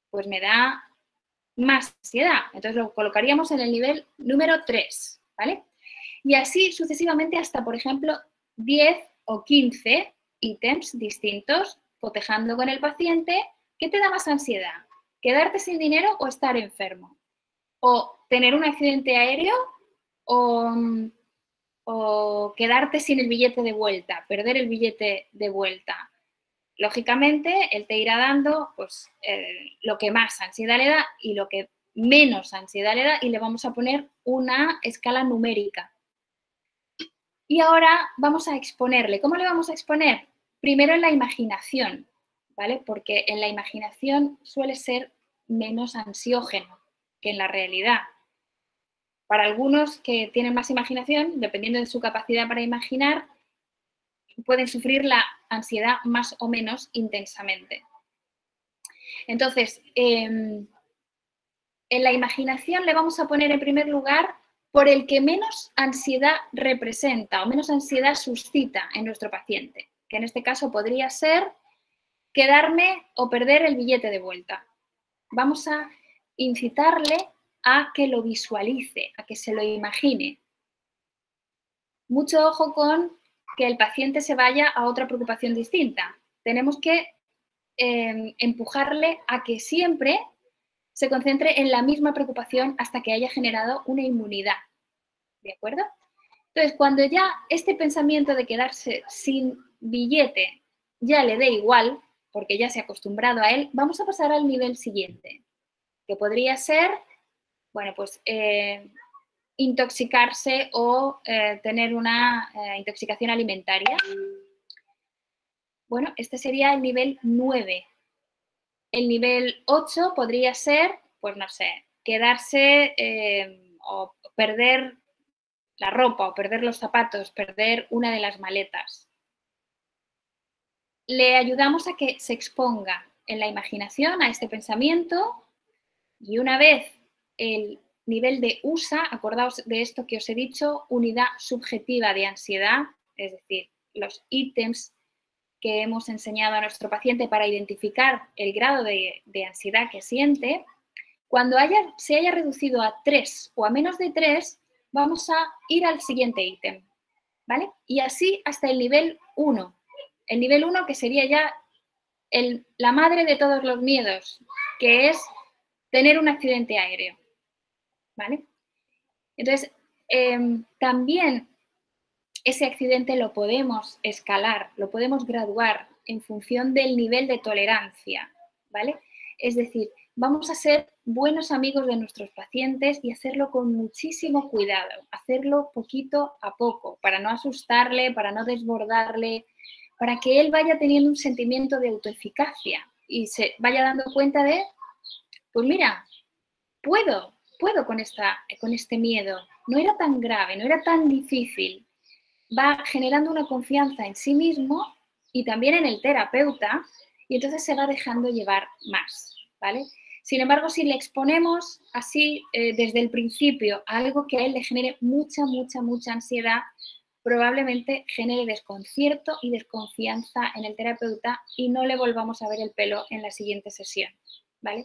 [SPEAKER 1] Pues me da más ansiedad. Entonces lo colocaríamos en el nivel número 3, ¿vale? Y así sucesivamente hasta, por ejemplo, 10 o 15 ítems distintos, cotejando con el paciente. ¿Qué te da más ansiedad? ¿Quedarte sin dinero o estar enfermo? ¿O tener un accidente aéreo o quedarte sin el billete de vuelta, perder el billete de vuelta? Lógicamente, él te irá dando pues, lo que más ansiedad le da y lo que menos ansiedad le da, y le vamos a poner una escala numérica. Y ahora vamos a exponerle. ¿Cómo le vamos a exponer? Primero en la imaginación, ¿vale? Porque en la imaginación suele ser menos ansiógeno que en la realidad. Para algunos que tienen más imaginación, dependiendo de su capacidad para imaginar, pueden sufrir la ansiedad más o menos intensamente. Entonces, en la imaginación le vamos a poner en primer lugar por el que menos ansiedad representa o menos ansiedad suscita en nuestro paciente, que en este caso podría ser quedarme o perder el billete de vuelta. Vamos a incitarle a que lo visualice, a que se lo imagine. Mucho ojo con que el paciente se vaya a otra preocupación distinta. Tenemos que empujarle a que siempre se concentre en la misma preocupación hasta que haya generado una inmunidad. ¿De acuerdo? Entonces, cuando ya este pensamiento de quedarse sin billete ya le dé igual, porque ya se ha acostumbrado a él, vamos a pasar al nivel siguiente, que podría ser, bueno, pues intoxicarse o tener una intoxicación alimentaria. Bueno, este sería el nivel 9. El nivel 8 podría ser, pues no sé, quedarse o perder la ropa o perder los zapatos, perder una de las maletas. Le ayudamos a que se exponga en la imaginación a este pensamiento, y una vez el nivel de USA, acordaos de esto que os he dicho, unidad subjetiva de ansiedad, es decir, los ítems que hemos enseñado a nuestro paciente para identificar el grado de ansiedad que siente. Cuando se haya reducido a 3 o a menos de 3, vamos a ir al siguiente ítem, ¿vale? Y así hasta el nivel 1. El nivel 1, que sería ya la madre de todos los miedos, que es tener un accidente aéreo, ¿vale? Entonces, también ese accidente lo podemos escalar, lo podemos graduar en función del nivel de tolerancia, ¿vale? Es decir, vamos a ser buenos amigos de nuestros pacientes y hacerlo con muchísimo cuidado, hacerlo poquito a poco, para no asustarle, para no desbordarle, para que él vaya teniendo un sentimiento de autoeficacia y se vaya dando cuenta de, pues mira, puedo con este miedo, no era tan grave, no era tan difícil. Va generando una confianza en sí mismo y también en el terapeuta, y entonces se va dejando llevar más, ¿vale? Sin embargo, si le exponemos así desde el principio a algo que a él le genere mucha ansiedad, probablemente genere desconcierto y desconfianza en el terapeuta y no le volvamos a ver el pelo en la siguiente sesión, ¿vale?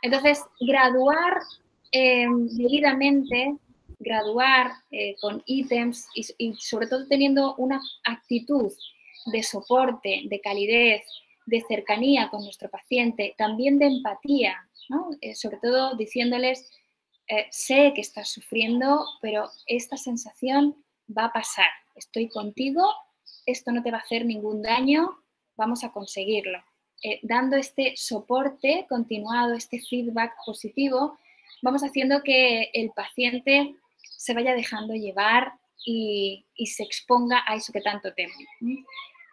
[SPEAKER 1] Entonces, graduar debidamente, graduar con ítems y sobre todo teniendo una actitud de soporte, de calidez, de cercanía con nuestro paciente, también de empatía, ¿no? Sobre todo diciéndoles, sé que estás sufriendo, pero esta sensación va a pasar, estoy contigo, esto no te va a hacer ningún daño, vamos a conseguirlo. Dando este soporte continuado, este feedback positivo, vamos haciendo que el paciente se vaya dejando llevar y se exponga a eso que tanto teme.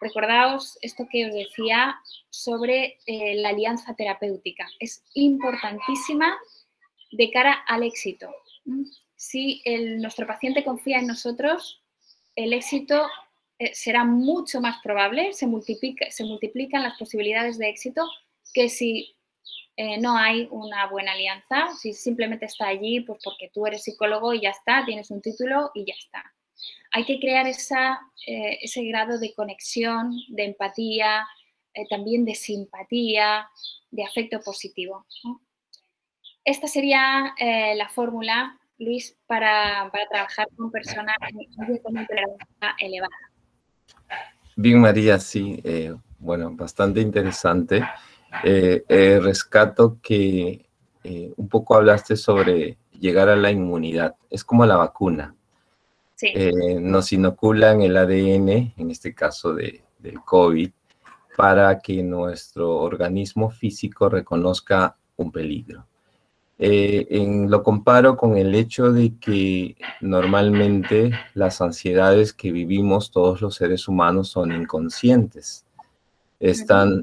[SPEAKER 1] Recordaos esto que os decía sobre la alianza terapéutica. Es importantísima de cara al éxito. Si nuestro paciente confía en nosotros, el éxito será mucho más probable, se multiplican las posibilidades de éxito que si no hay una buena alianza, si simplemente está allí pues porque tú eres psicólogo y ya está, tienes un título y ya está. Hay que crear ese grado de conexión, de empatía, también de simpatía, de afecto positivo, ¿no? Esta sería la fórmula, Luis, para trabajar con personas con intolerancia elevada.
[SPEAKER 3] Bien, María, sí, bueno, bastante interesante. Rescato que un poco hablaste sobre llegar a la inmunidad. Es como la vacuna.
[SPEAKER 1] Sí.
[SPEAKER 3] Nos inoculan el ADN, en este caso del COVID, para que nuestro organismo físico reconozca un peligro. Lo comparo con el hecho de que normalmente las ansiedades que vivimos todos los seres humanos son inconscientes. Están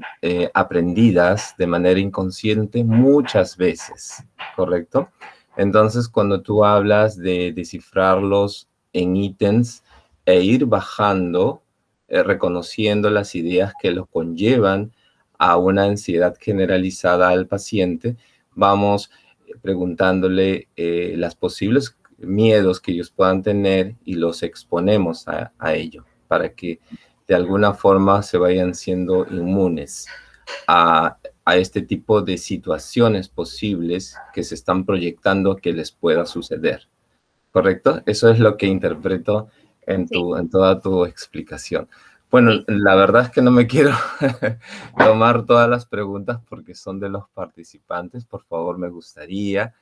[SPEAKER 3] aprendidas de manera inconsciente muchas veces, ¿correcto? Entonces, cuando tú hablas de descifrarlos en ítems e ir bajando, reconociendo las ideas que lo conllevan a una ansiedad generalizada al paciente, vamos preguntándole las posibles miedos que ellos puedan tener y los exponemos a ello, para que de alguna forma se vayan siendo inmunes a este tipo de situaciones posibles que se están proyectando que les pueda suceder. ¿Correcto? Eso es lo que interpreto en toda tu explicación. Bueno, la verdad es que no me quiero tomar todas las preguntas porque son de los participantes. Por favor, me gustaría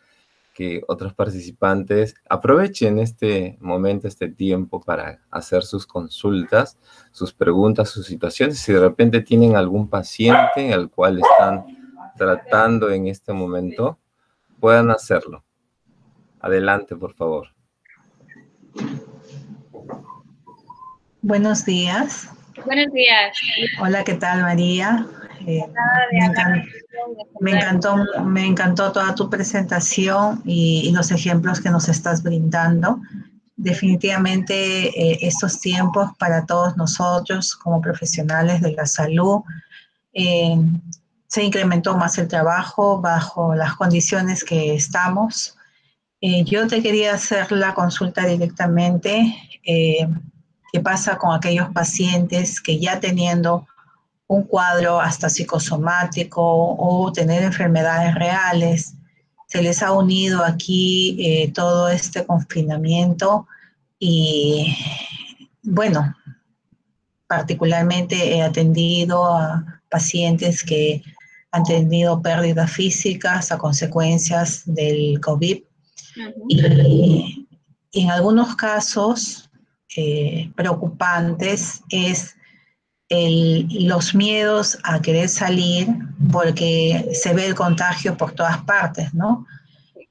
[SPEAKER 3] que otros participantes aprovechen este momento, este tiempo para hacer sus consultas, sus preguntas, sus situaciones. Si de repente tienen algún paciente al cual están tratando en este momento, puedan hacerlo. Adelante, por favor.
[SPEAKER 5] Buenos días.
[SPEAKER 1] Buenos días.
[SPEAKER 5] Hola, ¿qué tal, María? Me encantó toda tu presentación y los ejemplos que nos estás brindando. Definitivamente estos tiempos para todos nosotros como profesionales de la salud, se incrementó más el trabajo bajo las condiciones que estamos. Yo te quería hacer la consulta directamente. ¿Qué pasa con aquellos pacientes que ya teniendo un cuadro hasta psicosomático o tener enfermedades reales, se les ha unido aquí todo este confinamiento? Y bueno, particularmente he atendido a pacientes que han tenido pérdidas físicas a consecuencias del COVID. Y en algunos casos preocupantes es los miedos a querer salir porque se ve el contagio por todas partes, ¿no?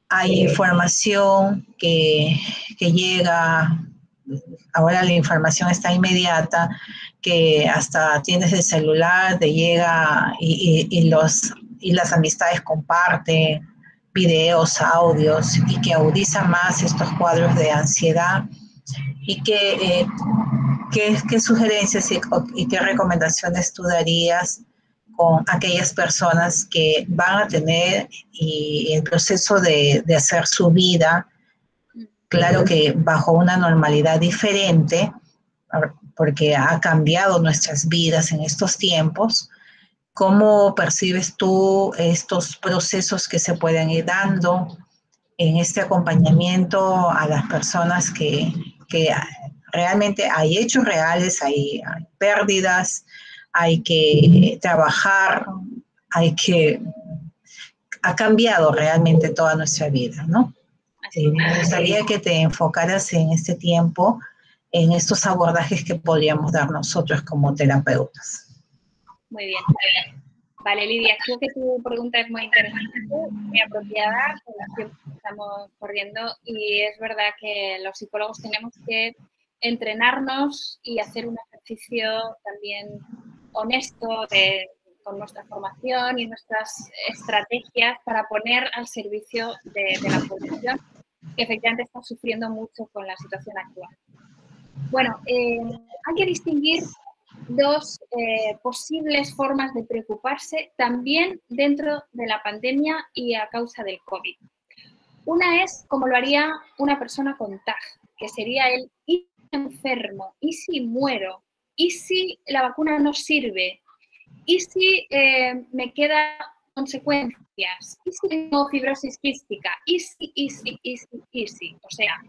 [SPEAKER 5] Hay información que llega, ahora la información está inmediata, que hasta tienes el celular, te llega y las amistades comparten videos, audios, y que agudiza más estos cuadros de ansiedad. Y ¿qué sugerencias y qué recomendaciones tú darías con aquellas personas que van a tener el proceso de hacer su vida, claro que bajo una normalidad diferente, porque ha cambiado nuestras vidas en estos tiempos? ¿Cómo percibes tú estos procesos que se pueden ir dando en este acompañamiento a las personas que realmente hay hechos reales, hay pérdidas, hay que trabajar, ha cambiado realmente toda nuestra vida, ¿no? Me gustaría que te enfocaras en este tiempo, en estos abordajes que podríamos dar nosotros como terapeutas.
[SPEAKER 1] Muy bien. Vale, Lidia, creo que tu pregunta es muy interesante, muy apropiada, con el tiempo que estamos corriendo, y es verdad que los psicólogos tenemos que entrenarnos y hacer un ejercicio también honesto con nuestra formación y nuestras estrategias para poner al servicio de la población que efectivamente está sufriendo mucho con la situación actual. Bueno, hay que distinguir dos posibles formas de preocuparse también dentro de la pandemia y a causa del COVID. Una es como lo haría una persona con TAG, que sería el ¿y si enfermo? ¿Y si muero? ¿Y si la vacuna no sirve? ¿Y si me quedan consecuencias? ¿Y si tengo fibrosis quística? ¿Y si? O sea,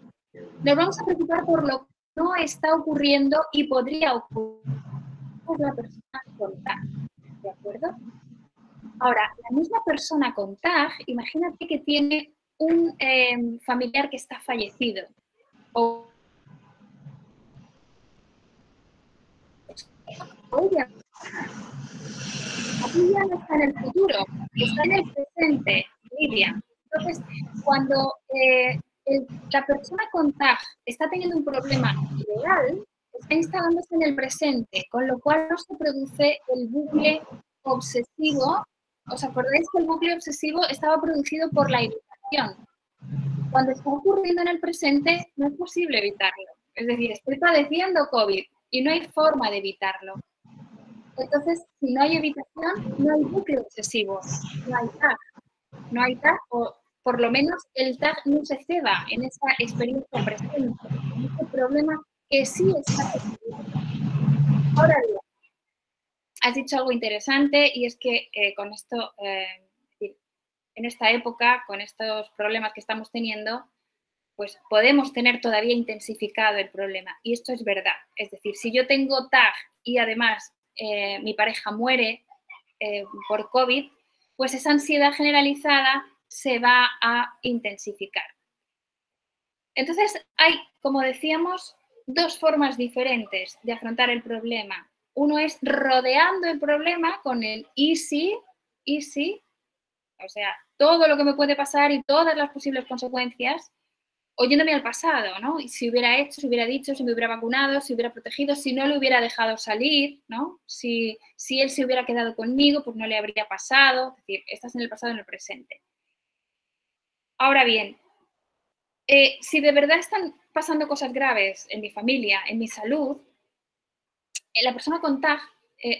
[SPEAKER 1] nos vamos a preocupar por lo que no está ocurriendo y podría ocurrir con la persona con TAG, ¿de acuerdo? Ahora, la misma persona con TAG, imagínate que tiene un familiar que está fallecido o ella ya no está en el futuro, está en el presente, Lidia. Entonces, cuando la persona con TAG está teniendo un problema real, está instalándose en el presente, con lo cual no se produce el bucle obsesivo. ¿Os acordáis que el bucle obsesivo estaba producido por la evitación? Cuando está ocurriendo en el presente, no es posible evitarlo. Es decir, estoy padeciendo COVID y no hay forma de evitarlo. Entonces, si no hay evitación, no hay bucle obsesivo, no hay TAG. No hay TAG, o por lo menos el TAG no se ceba en esa experiencia presente, en ese problema que sí está sucediendo. Ahora bien, has dicho algo interesante y es que con esto, en esta época, con estos problemas que estamos teniendo, pues podemos tener todavía intensificado el problema. Y esto es verdad. Es decir, si yo tengo TAG y además mi pareja muere por COVID, pues esa ansiedad generalizada se va a intensificar. Entonces, hay, como decíamos, dos formas diferentes de afrontar el problema. Uno es rodeando el problema con el y si, o sea, todo lo que me puede pasar y todas las posibles consecuencias, oyéndome al pasado, ¿no? Y si hubiera hecho, si hubiera dicho, si me hubiera vacunado, si hubiera protegido, si no le hubiera dejado salir, ¿no? Si él se hubiera quedado conmigo, pues no le habría pasado. Es decir, estás en el pasado, en el presente. Ahora bien, si de verdad están pasando cosas graves en mi familia, en mi salud, la persona con TAG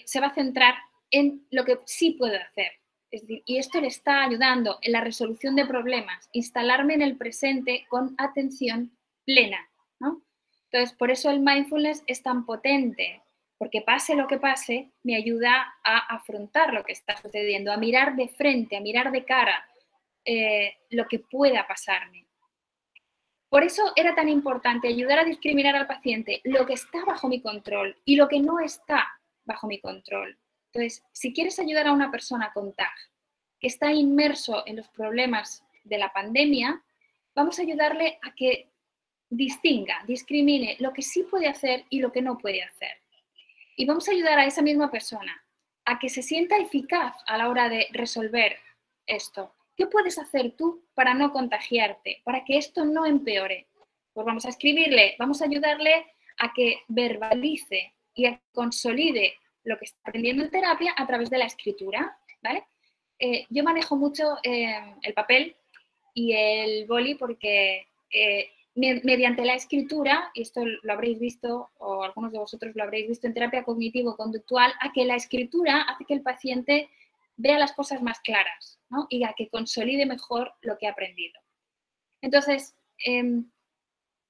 [SPEAKER 1] se va a centrar en lo que sí puedo hacer. Es decir, y esto le está ayudando en la resolución de problemas, instalarme en el presente con atención plena, ¿no? Entonces, por eso el mindfulness es tan potente, porque pase lo que pase, me ayuda a afrontar lo que está sucediendo, a mirar de frente, a mirar de cara lo que pueda pasarme. Por eso era tan importante ayudar a discriminar al paciente lo que está bajo mi control y lo que no está bajo mi control. Entonces, si quieres ayudar a una persona con TAG que está inmerso en los problemas de la pandemia, vamos a ayudarle a que distinga, discrimine lo que sí puede hacer y lo que no puede hacer. Y vamos a ayudar a esa misma persona a que se sienta eficaz a la hora de resolver esto. ¿Qué puedes hacer tú para no contagiarte, para que esto no empeore? Pues vamos a escribirle, vamos a ayudarle a que verbalice y a que consolide lo que está aprendiendo en terapia a través de la escritura, ¿vale? Yo manejo mucho el papel y el boli porque mediante la escritura, y esto lo habréis visto o algunos de vosotros lo habréis visto en terapia cognitivo-conductual, a que la escritura hace que el paciente vea las cosas más claras, ¿no? Y a que consolide mejor lo que ha aprendido. Entonces,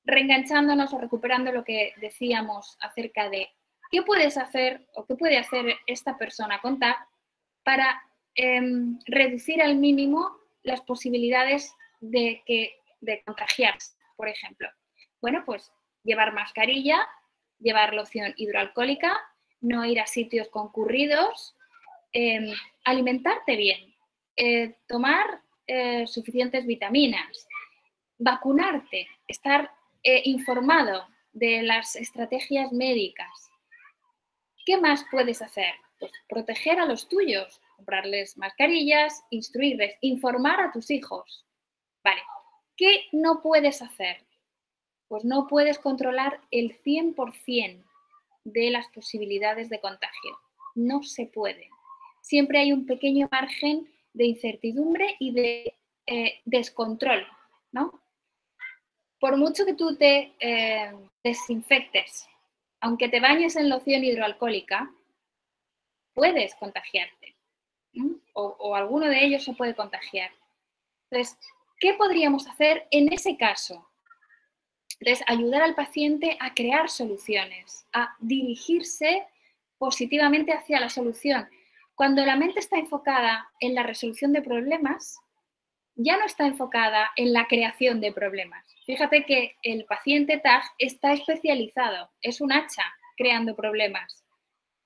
[SPEAKER 1] reenganchándonos o recuperando lo que decíamos acerca de qué puedes hacer o qué puede hacer esta persona con TAG para reducir al mínimo las posibilidades de contagiarse, por ejemplo. Bueno, pues llevar mascarilla, llevar loción hidroalcohólica, no ir a sitios concurridos, alimentarte bien, tomar suficientes vitaminas, vacunarte, estar informado de las estrategias médicas. ¿Qué más puedes hacer? Pues proteger a los tuyos, comprarles mascarillas, instruirles, informar a tus hijos. Vale, ¿qué no puedes hacer? pues no puedes controlar el 100% de las posibilidades de contagio. No se puede. Siempre hay un pequeño margen de incertidumbre y de descontrol, ¿no? Por mucho que tú te desinfectes, aunque te bañes en loción hidroalcohólica, puedes contagiarte, ¿no? O alguno de ellos se puede contagiar. Entonces, ¿qué podríamos hacer en ese caso? Entonces, ayudar al paciente a crear soluciones, a dirigirse positivamente hacia la solución. Cuando la mente está enfocada en la resolución de problemas, ya no está enfocada en la creación de problemas. Fíjate que el paciente TAG está especializado, es un hacha creando problemas,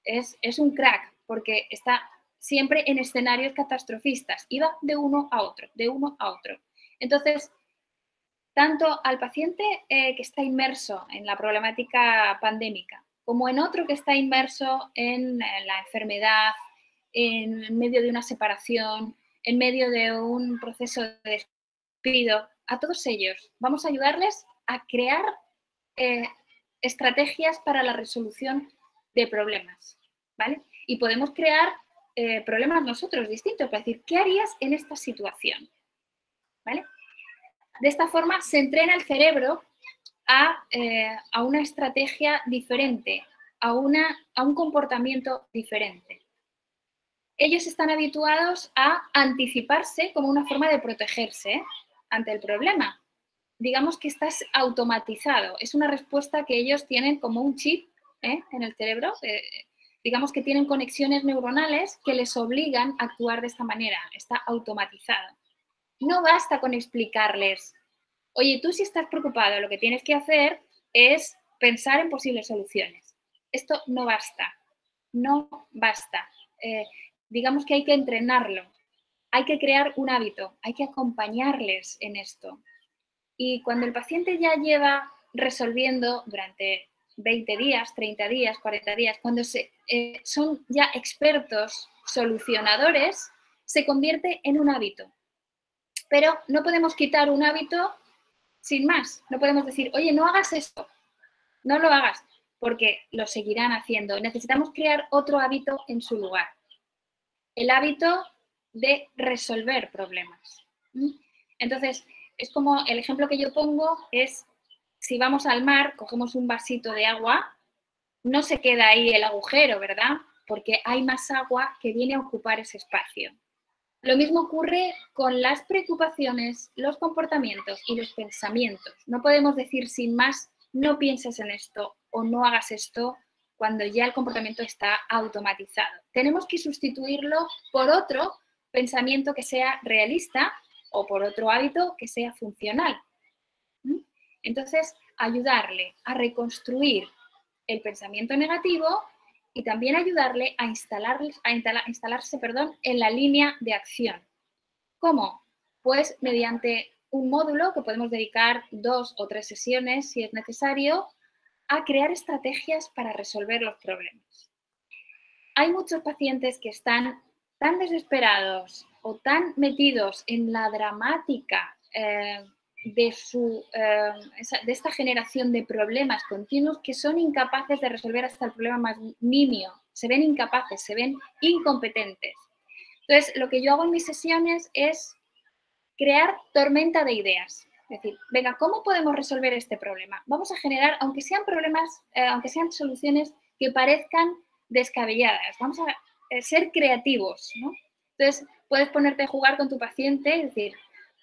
[SPEAKER 1] es un crack, porque está siempre en escenarios catastrofistas y va de uno a otro, de uno a otro. Entonces, tanto al paciente que está inmerso en la problemática pandémica, como en otro que está inmerso en la enfermedad, en medio de una separación, en medio de un proceso de despido, a todos ellos vamos a ayudarles a crear estrategias para la resolución de problemas, ¿vale? Y podemos crear problemas nosotros distintos, para decir, ¿qué harías en esta situación? ¿Vale? De esta forma se entrena el cerebro a una estrategia diferente, a un comportamiento diferente. Ellos están habituados a anticiparse como una forma de protegerse ante el problema. Digamos que estás automatizado, es una respuesta que ellos tienen como un chip en el cerebro, digamos que tienen conexiones neuronales que les obligan a actuar de esta manera, está automatizado. No basta con explicarles, oye, tú si estás preocupado, lo que tienes que hacer es pensar en posibles soluciones. Esto no basta, no basta. Digamos que hay que entrenarlo, hay que crear un hábito, hay que acompañarles en esto. Y cuando el paciente ya lleva resolviendo durante 20 días, 30 días, 40 días, cuando son ya expertos solucionadores, se convierte en un hábito. Pero no podemos quitar un hábito sin más. No podemos decir, oye, no hagas esto, no lo hagas, porque lo seguirán haciendo. Necesitamos crear otro hábito en su lugar. El hábito de resolver problemas. Entonces, es como el ejemplo que yo pongo es, si vamos al mar, cogemos un vasito de agua, no se queda ahí el agujero, ¿verdad? Porque hay más agua que viene a ocupar ese espacio. Lo mismo ocurre con las preocupaciones, los comportamientos y los pensamientos. No podemos decir sin más, no pienses en esto o no hagas esto cuando ya el comportamiento está automatizado. Tenemos que sustituirlo por otro pensamiento que sea realista o por otro hábito que sea funcional. Entonces, ayudarle a reconstruir el pensamiento negativo y también ayudarle a instalarse en la línea de acción. ¿Cómo? Pues mediante un módulo que podemos dedicar 2 o 3 sesiones, si es necesario, a crear estrategias para resolver los problemas. Hay muchos pacientes que están tan desesperados o tan metidos en la dramática de esta generación de problemas continuos que son incapaces de resolver hasta el problema más nimio. Se ven incapaces, se ven incompetentes. Entonces, lo que yo hago en mis sesiones es crear tormenta de ideas. Es decir, venga, ¿cómo podemos resolver este problema? Vamos a generar, aunque sean problemas, aunque sean soluciones que parezcan descabelladas, vamos a ser creativos, ¿no? Entonces, puedes ponerte a jugar con tu paciente y decir,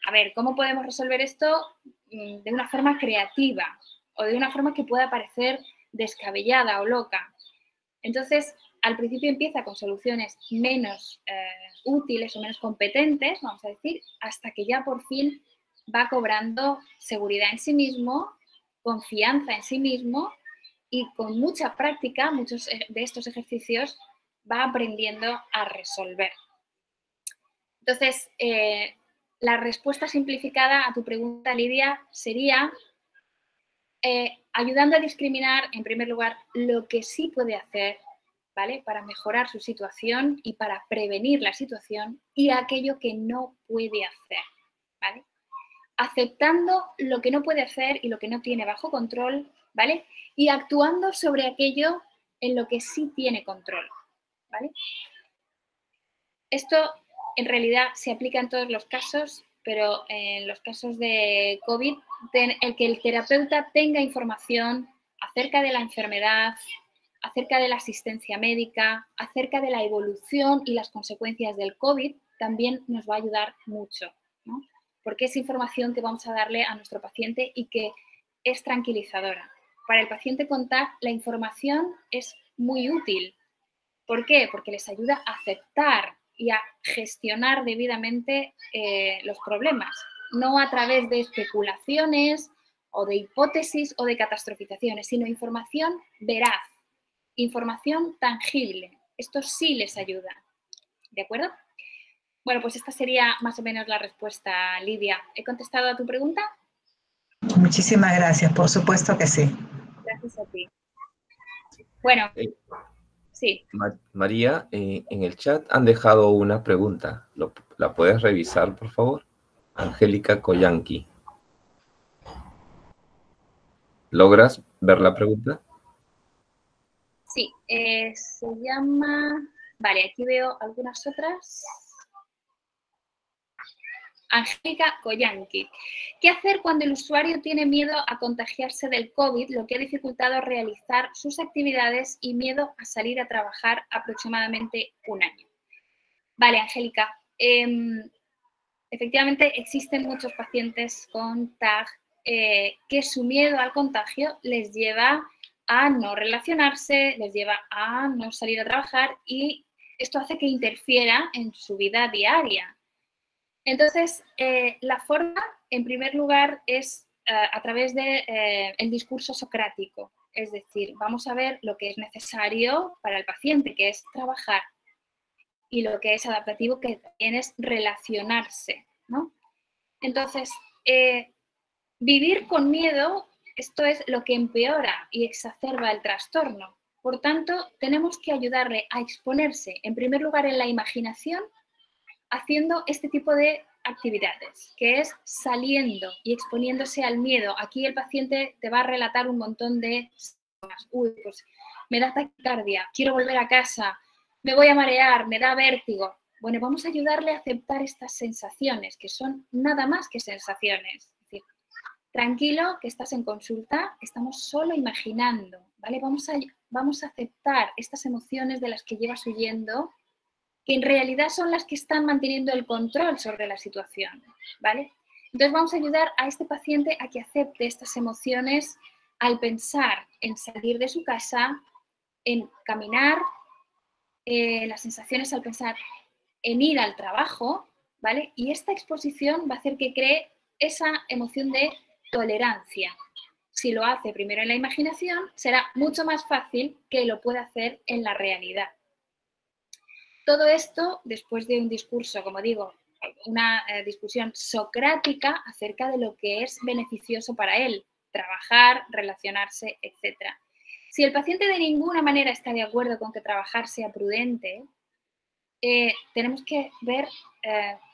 [SPEAKER 1] a ver, ¿cómo podemos resolver esto de una forma creativa o de una forma que pueda parecer descabellada o loca? Entonces, al principio empieza con soluciones menos útiles o menos competentes, vamos a decir, hasta que ya por fin va cobrando seguridad en sí mismo, confianza en sí mismo y con mucha práctica, muchos de estos ejercicios va aprendiendo a resolver. Entonces, la respuesta simplificada a tu pregunta, Lidia, sería ayudando a discriminar, en primer lugar, lo que sí puede hacer, ¿vale?, para mejorar su situación y para prevenir la situación, y aquello que no puede hacer, ¿vale? aceptando lo que no puede hacer y lo que no tiene bajo control, ¿vale? Y actuando sobre aquello en lo que sí tiene control, ¿vale? Esto en realidad se aplica en todos los casos, pero en los casos de COVID, el que el terapeuta tenga información acerca de la enfermedad, acerca de la asistencia médica, acerca de la evolución y las consecuencias del COVID, también nos va a ayudar mucho, ¿no? Porque es información que vamos a darle a nuestro paciente y que es tranquilizadora. Para el paciente con TAC, la información es muy útil. ¿Por qué? Porque les ayuda a aceptar y a gestionar debidamente los problemas, no a través de especulaciones o de hipótesis o de catastrofizaciones, sino información veraz, información tangible. Esto sí les ayuda. ¿De acuerdo? Bueno, pues esta sería más o menos la respuesta, Lidia. ¿He contestado a tu pregunta?
[SPEAKER 5] Muchísimas gracias, por supuesto que sí.
[SPEAKER 1] Gracias a ti. Bueno, sí.
[SPEAKER 3] María, en el chat han dejado una pregunta. ¿La puedes revisar, por favor? Angélica Koyanqui. ¿Logras ver la pregunta?
[SPEAKER 1] Sí, se llama... Vale, aquí veo algunas otras. Angélica Koyanqui. ¿Qué hacer cuando el usuario tiene miedo a contagiarse del COVID, lo que ha dificultado realizar sus actividades y miedo a salir a trabajar aproximadamente un año? Vale, Angélica. Efectivamente, existen muchos pacientes con TAG que su miedo al contagio les lleva a no relacionarse, les lleva a no salir a trabajar y esto hace que interfiera en su vida diaria. Entonces, la forma, en primer lugar, es a través del discurso socrático. Es decir, vamos a ver lo que es necesario para el paciente, que es trabajar, y lo que es adaptativo, que también es relacionarse, ¿no? Entonces, vivir con miedo, esto es lo que empeora y exacerba el trastorno. Por tanto, tenemos que ayudarle a exponerse, en primer lugar, en la imaginación, haciendo este tipo de actividades, que es saliendo y exponiéndose al miedo. Aquí el paciente te va a relatar un montón de síntomas. Uy, pues me da taquicardia, quiero volver a casa, me voy a marear, me da vértigo. Bueno, vamos a ayudarle a aceptar estas sensaciones, que son nada más que sensaciones. Es decir, tranquilo, que estás en consulta, estamos solo imaginando, ¿vale? Vamos a aceptar estas emociones de las que llevas huyendo, que en realidad son las que están manteniendo el control sobre la situación, ¿vale? Entonces vamos a ayudar a este paciente a que acepte estas emociones al pensar en salir de su casa, en caminar, las sensaciones al pensar en ir al trabajo, ¿vale? Y esta exposición va a hacer que cree esa emoción de tolerancia. Si lo hace primero en la imaginación, será mucho más fácil que lo pueda hacer en la realidad. Todo esto después de un discurso, como digo, una discusión socrática acerca de lo que es beneficioso para él, trabajar, relacionarse, etc. Si el paciente de ninguna manera está de acuerdo con que trabajar sea prudente, tenemos que ver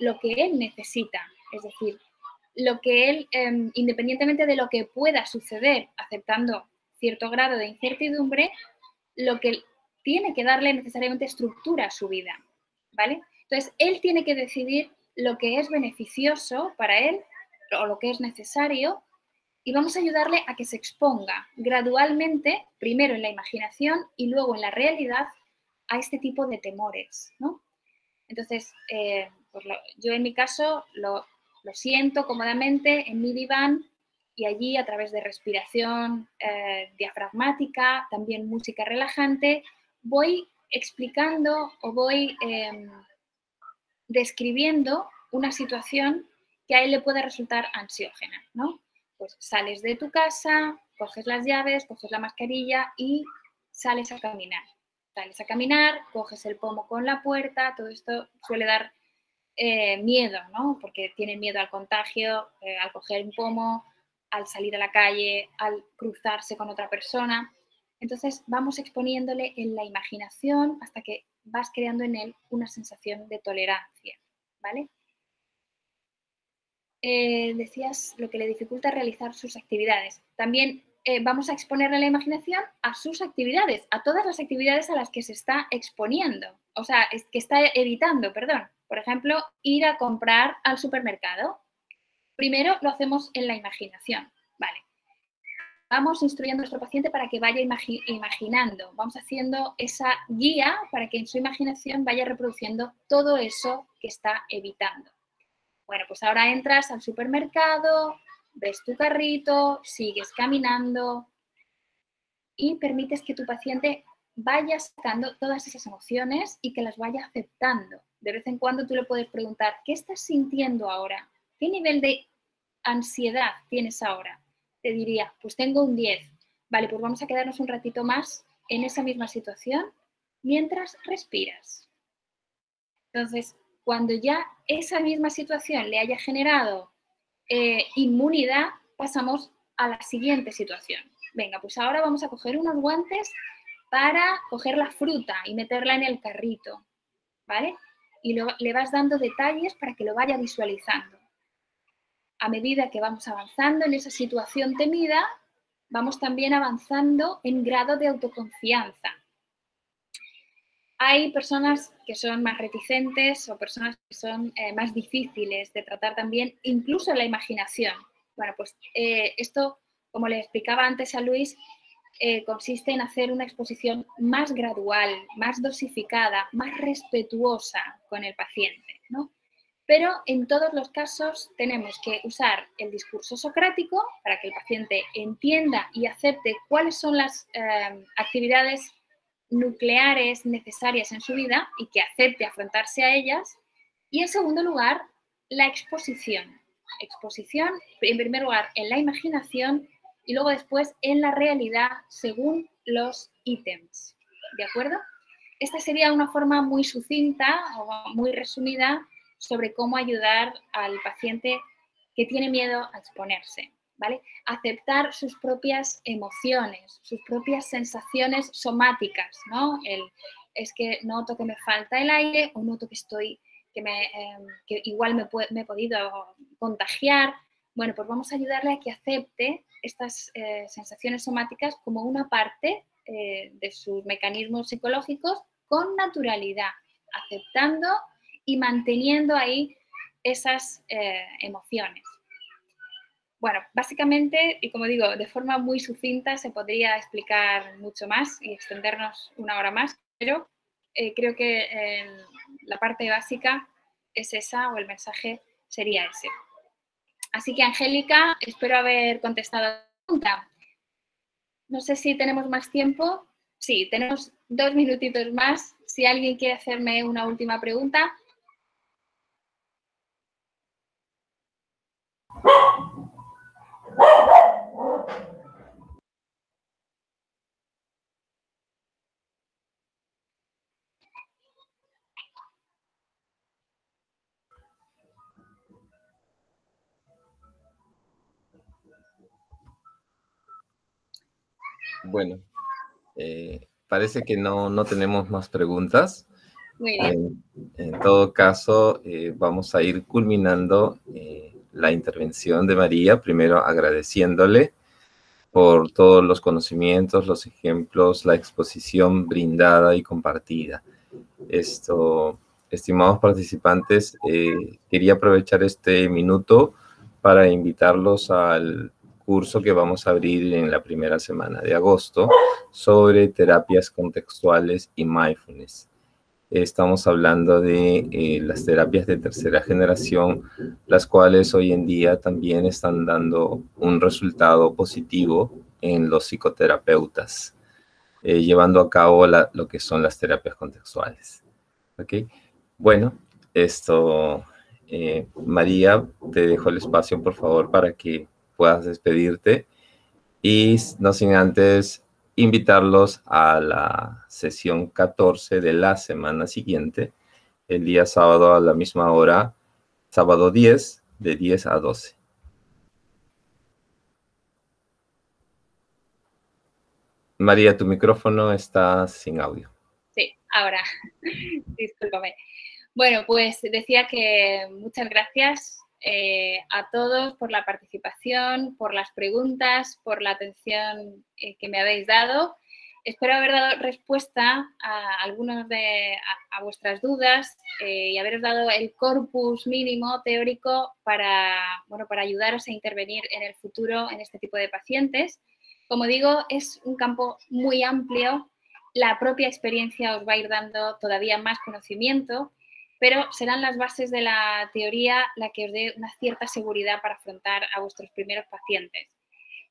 [SPEAKER 1] lo que él necesita, es decir, lo que él, independientemente de lo que pueda suceder, aceptando cierto grado de incertidumbre, lo que tiene que darle necesariamente estructura a su vida, ¿vale? Entonces, él tiene que decidir lo que es beneficioso para él o lo que es necesario y vamos a ayudarle a que se exponga gradualmente, primero en la imaginación y luego en la realidad, a este tipo de temores, ¿no? Entonces, pues yo en mi caso lo siento cómodamente en mi diván y allí a través de respiración diafragmática, también música relajante, voy explicando o voy describiendo una situación que a él le puede resultar ansiógena, ¿no? Pues sales de tu casa, coges las llaves, coges la mascarilla y sales a caminar. Sales a caminar, coges el pomo con la puerta, todo esto suele dar miedo, ¿no? Porque tienen miedo al contagio, al coger un pomo, al salir a la calle, al cruzarse con otra persona. Entonces vamos exponiéndole en la imaginación hasta que vas creando en él una sensación de tolerancia, ¿vale? decías lo que le dificulta realizar sus actividades. También vamos a exponerle la imaginación a sus actividades, a todas las actividades a las que se está exponiendo, o sea, que está evitando, perdón. Por ejemplo, ir a comprar al supermercado. Primero lo hacemos en la imaginación, ¿vale? Vamos instruyendo a nuestro paciente para que vaya imaginando, vamos haciendo esa guía para que en su imaginación vaya reproduciendo todo eso que está evitando. Bueno, pues ahora entras al supermercado, ves tu carrito, sigues caminando y permites que tu paciente vaya sacando todas esas emociones y que las vaya aceptando. De vez en cuando tú le puedes preguntar, ¿qué estás sintiendo ahora? ¿Qué nivel de ansiedad tienes ahora? Te diría, pues tengo un 10. Vale, pues vamos a quedarnos un ratito más en esa misma situación mientras respiras. Entonces, cuando ya esa misma situación le haya generado inmunidad, pasamos a la siguiente situación. Venga, pues ahora vamos a coger unos guantes para coger la fruta y meterla en el carrito, ¿vale? Y le vas dando detalles para que lo vaya visualizando. A medida que vamos avanzando en esa situación temida, vamos también avanzando en grado de autoconfianza. Hay personas que son más reticentes o personas que son más difíciles de tratar también, incluso en la imaginación. Bueno, pues esto, como le explicaba antes a Luis, consiste en hacer una exposición más gradual, más dosificada, más respetuosa con el paciente, ¿no? Pero en todos los casos tenemos que usar el discurso socrático para que el paciente entienda y acepte cuáles son las actividades nucleares necesarias en su vida y que acepte afrontarse a ellas. Y en segundo lugar, la exposición. Exposición, en primer lugar, en la imaginación y luego después en la realidad según los ítems. ¿De acuerdo? Esta sería una forma muy sucinta o muy resumida sobre cómo ayudar al paciente que tiene miedo a exponerse, ¿vale? Aceptar sus propias emociones, sus propias sensaciones somáticas, ¿no? Es que noto que me falta el aire o noto que que igual me he podido contagiar. Bueno, pues vamos a ayudarle a que acepte estas sensaciones somáticas como una parte de sus mecanismos psicológicos con naturalidad, aceptando y manteniendo ahí esas emociones. Bueno, básicamente, y como digo, de forma muy sucinta se podría explicar mucho más y extendernos una hora más, pero creo que la parte básica es esa, o el mensaje sería ese. Así que, Angélica, espero haber contestado la pregunta. No sé si tenemos más tiempo. Sí, tenemos 2 minutitos más. Si alguien quiere hacerme una última pregunta.
[SPEAKER 3] Bueno, parece que no tenemos más preguntas.
[SPEAKER 1] Muy bien.
[SPEAKER 3] En todo caso, vamos a ir culminando la intervención de María, primero agradeciéndole por todos los conocimientos, los ejemplos, la exposición brindada y compartida. Estimados participantes, quería aprovechar este minuto para invitarlos al curso que vamos a abrir en la primera semana de agosto sobre terapias contextuales y mindfulness. Estamos hablando de las terapias de tercera generación, las cuales hoy en día también están dando un resultado positivo en los psicoterapeutas, llevando a cabo lo que son las terapias contextuales. ¿Ok? Bueno, María, te dejo el espacio, por favor, para que puedas despedirte y no sin antes invitarlos a la sesión 14 de la semana siguiente, el día sábado a la misma hora, sábado 10, de 10 a 12. María, tu micrófono está sin audio.
[SPEAKER 1] Sí, ahora, discúlpame. Bueno, pues decía que muchas gracias a todos por la participación, por las preguntas, por la atención que me habéis dado. Espero haber dado respuesta a algunas a vuestras dudas y haberos dado el corpus mínimo teórico para ayudaros a intervenir en el futuro en este tipo de pacientes. Como digo, es un campo muy amplio. La propia experiencia os va a ir dando todavía más conocimiento, pero serán las bases de la teoría la que os dé una cierta seguridad para afrontar a vuestros primeros pacientes.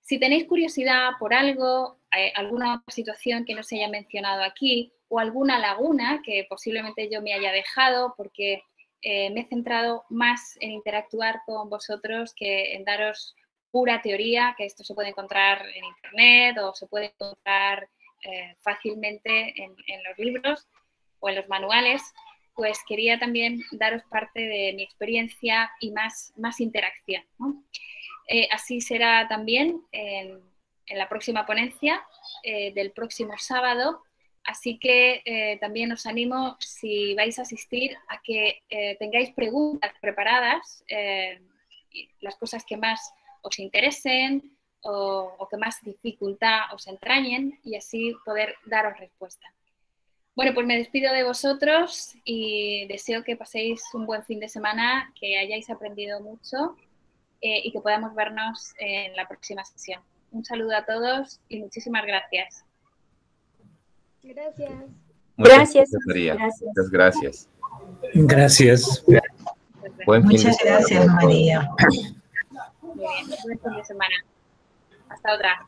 [SPEAKER 1] Si tenéis curiosidad por algo, alguna otra situación que no se haya mencionado aquí o alguna laguna que posiblemente yo me haya dejado porque me he centrado más en interactuar con vosotros que en daros pura teoría, que esto se puede encontrar en internet o se puede encontrar fácilmente en los libros o en los manuales, pues quería también daros parte de mi experiencia y más interacción, ¿no? Así será también en la próxima ponencia del próximo sábado, así que también os animo, si vais a asistir, a que tengáis preguntas preparadas, las cosas que más os interesen o que más dificultad os entrañen y así poder daros respuesta. Bueno, pues me despido de vosotros y deseo que paséis un buen fin de semana, que hayáis aprendido mucho y que podamos vernos en la próxima sesión. Un saludo a todos y muchísimas gracias.
[SPEAKER 6] Gracias.
[SPEAKER 3] Muchas gracias, María. Muchas gracias.
[SPEAKER 7] Gracias.
[SPEAKER 5] Muchas gracias, María.
[SPEAKER 1] Muy bien, buen fin de semana. Hasta otra.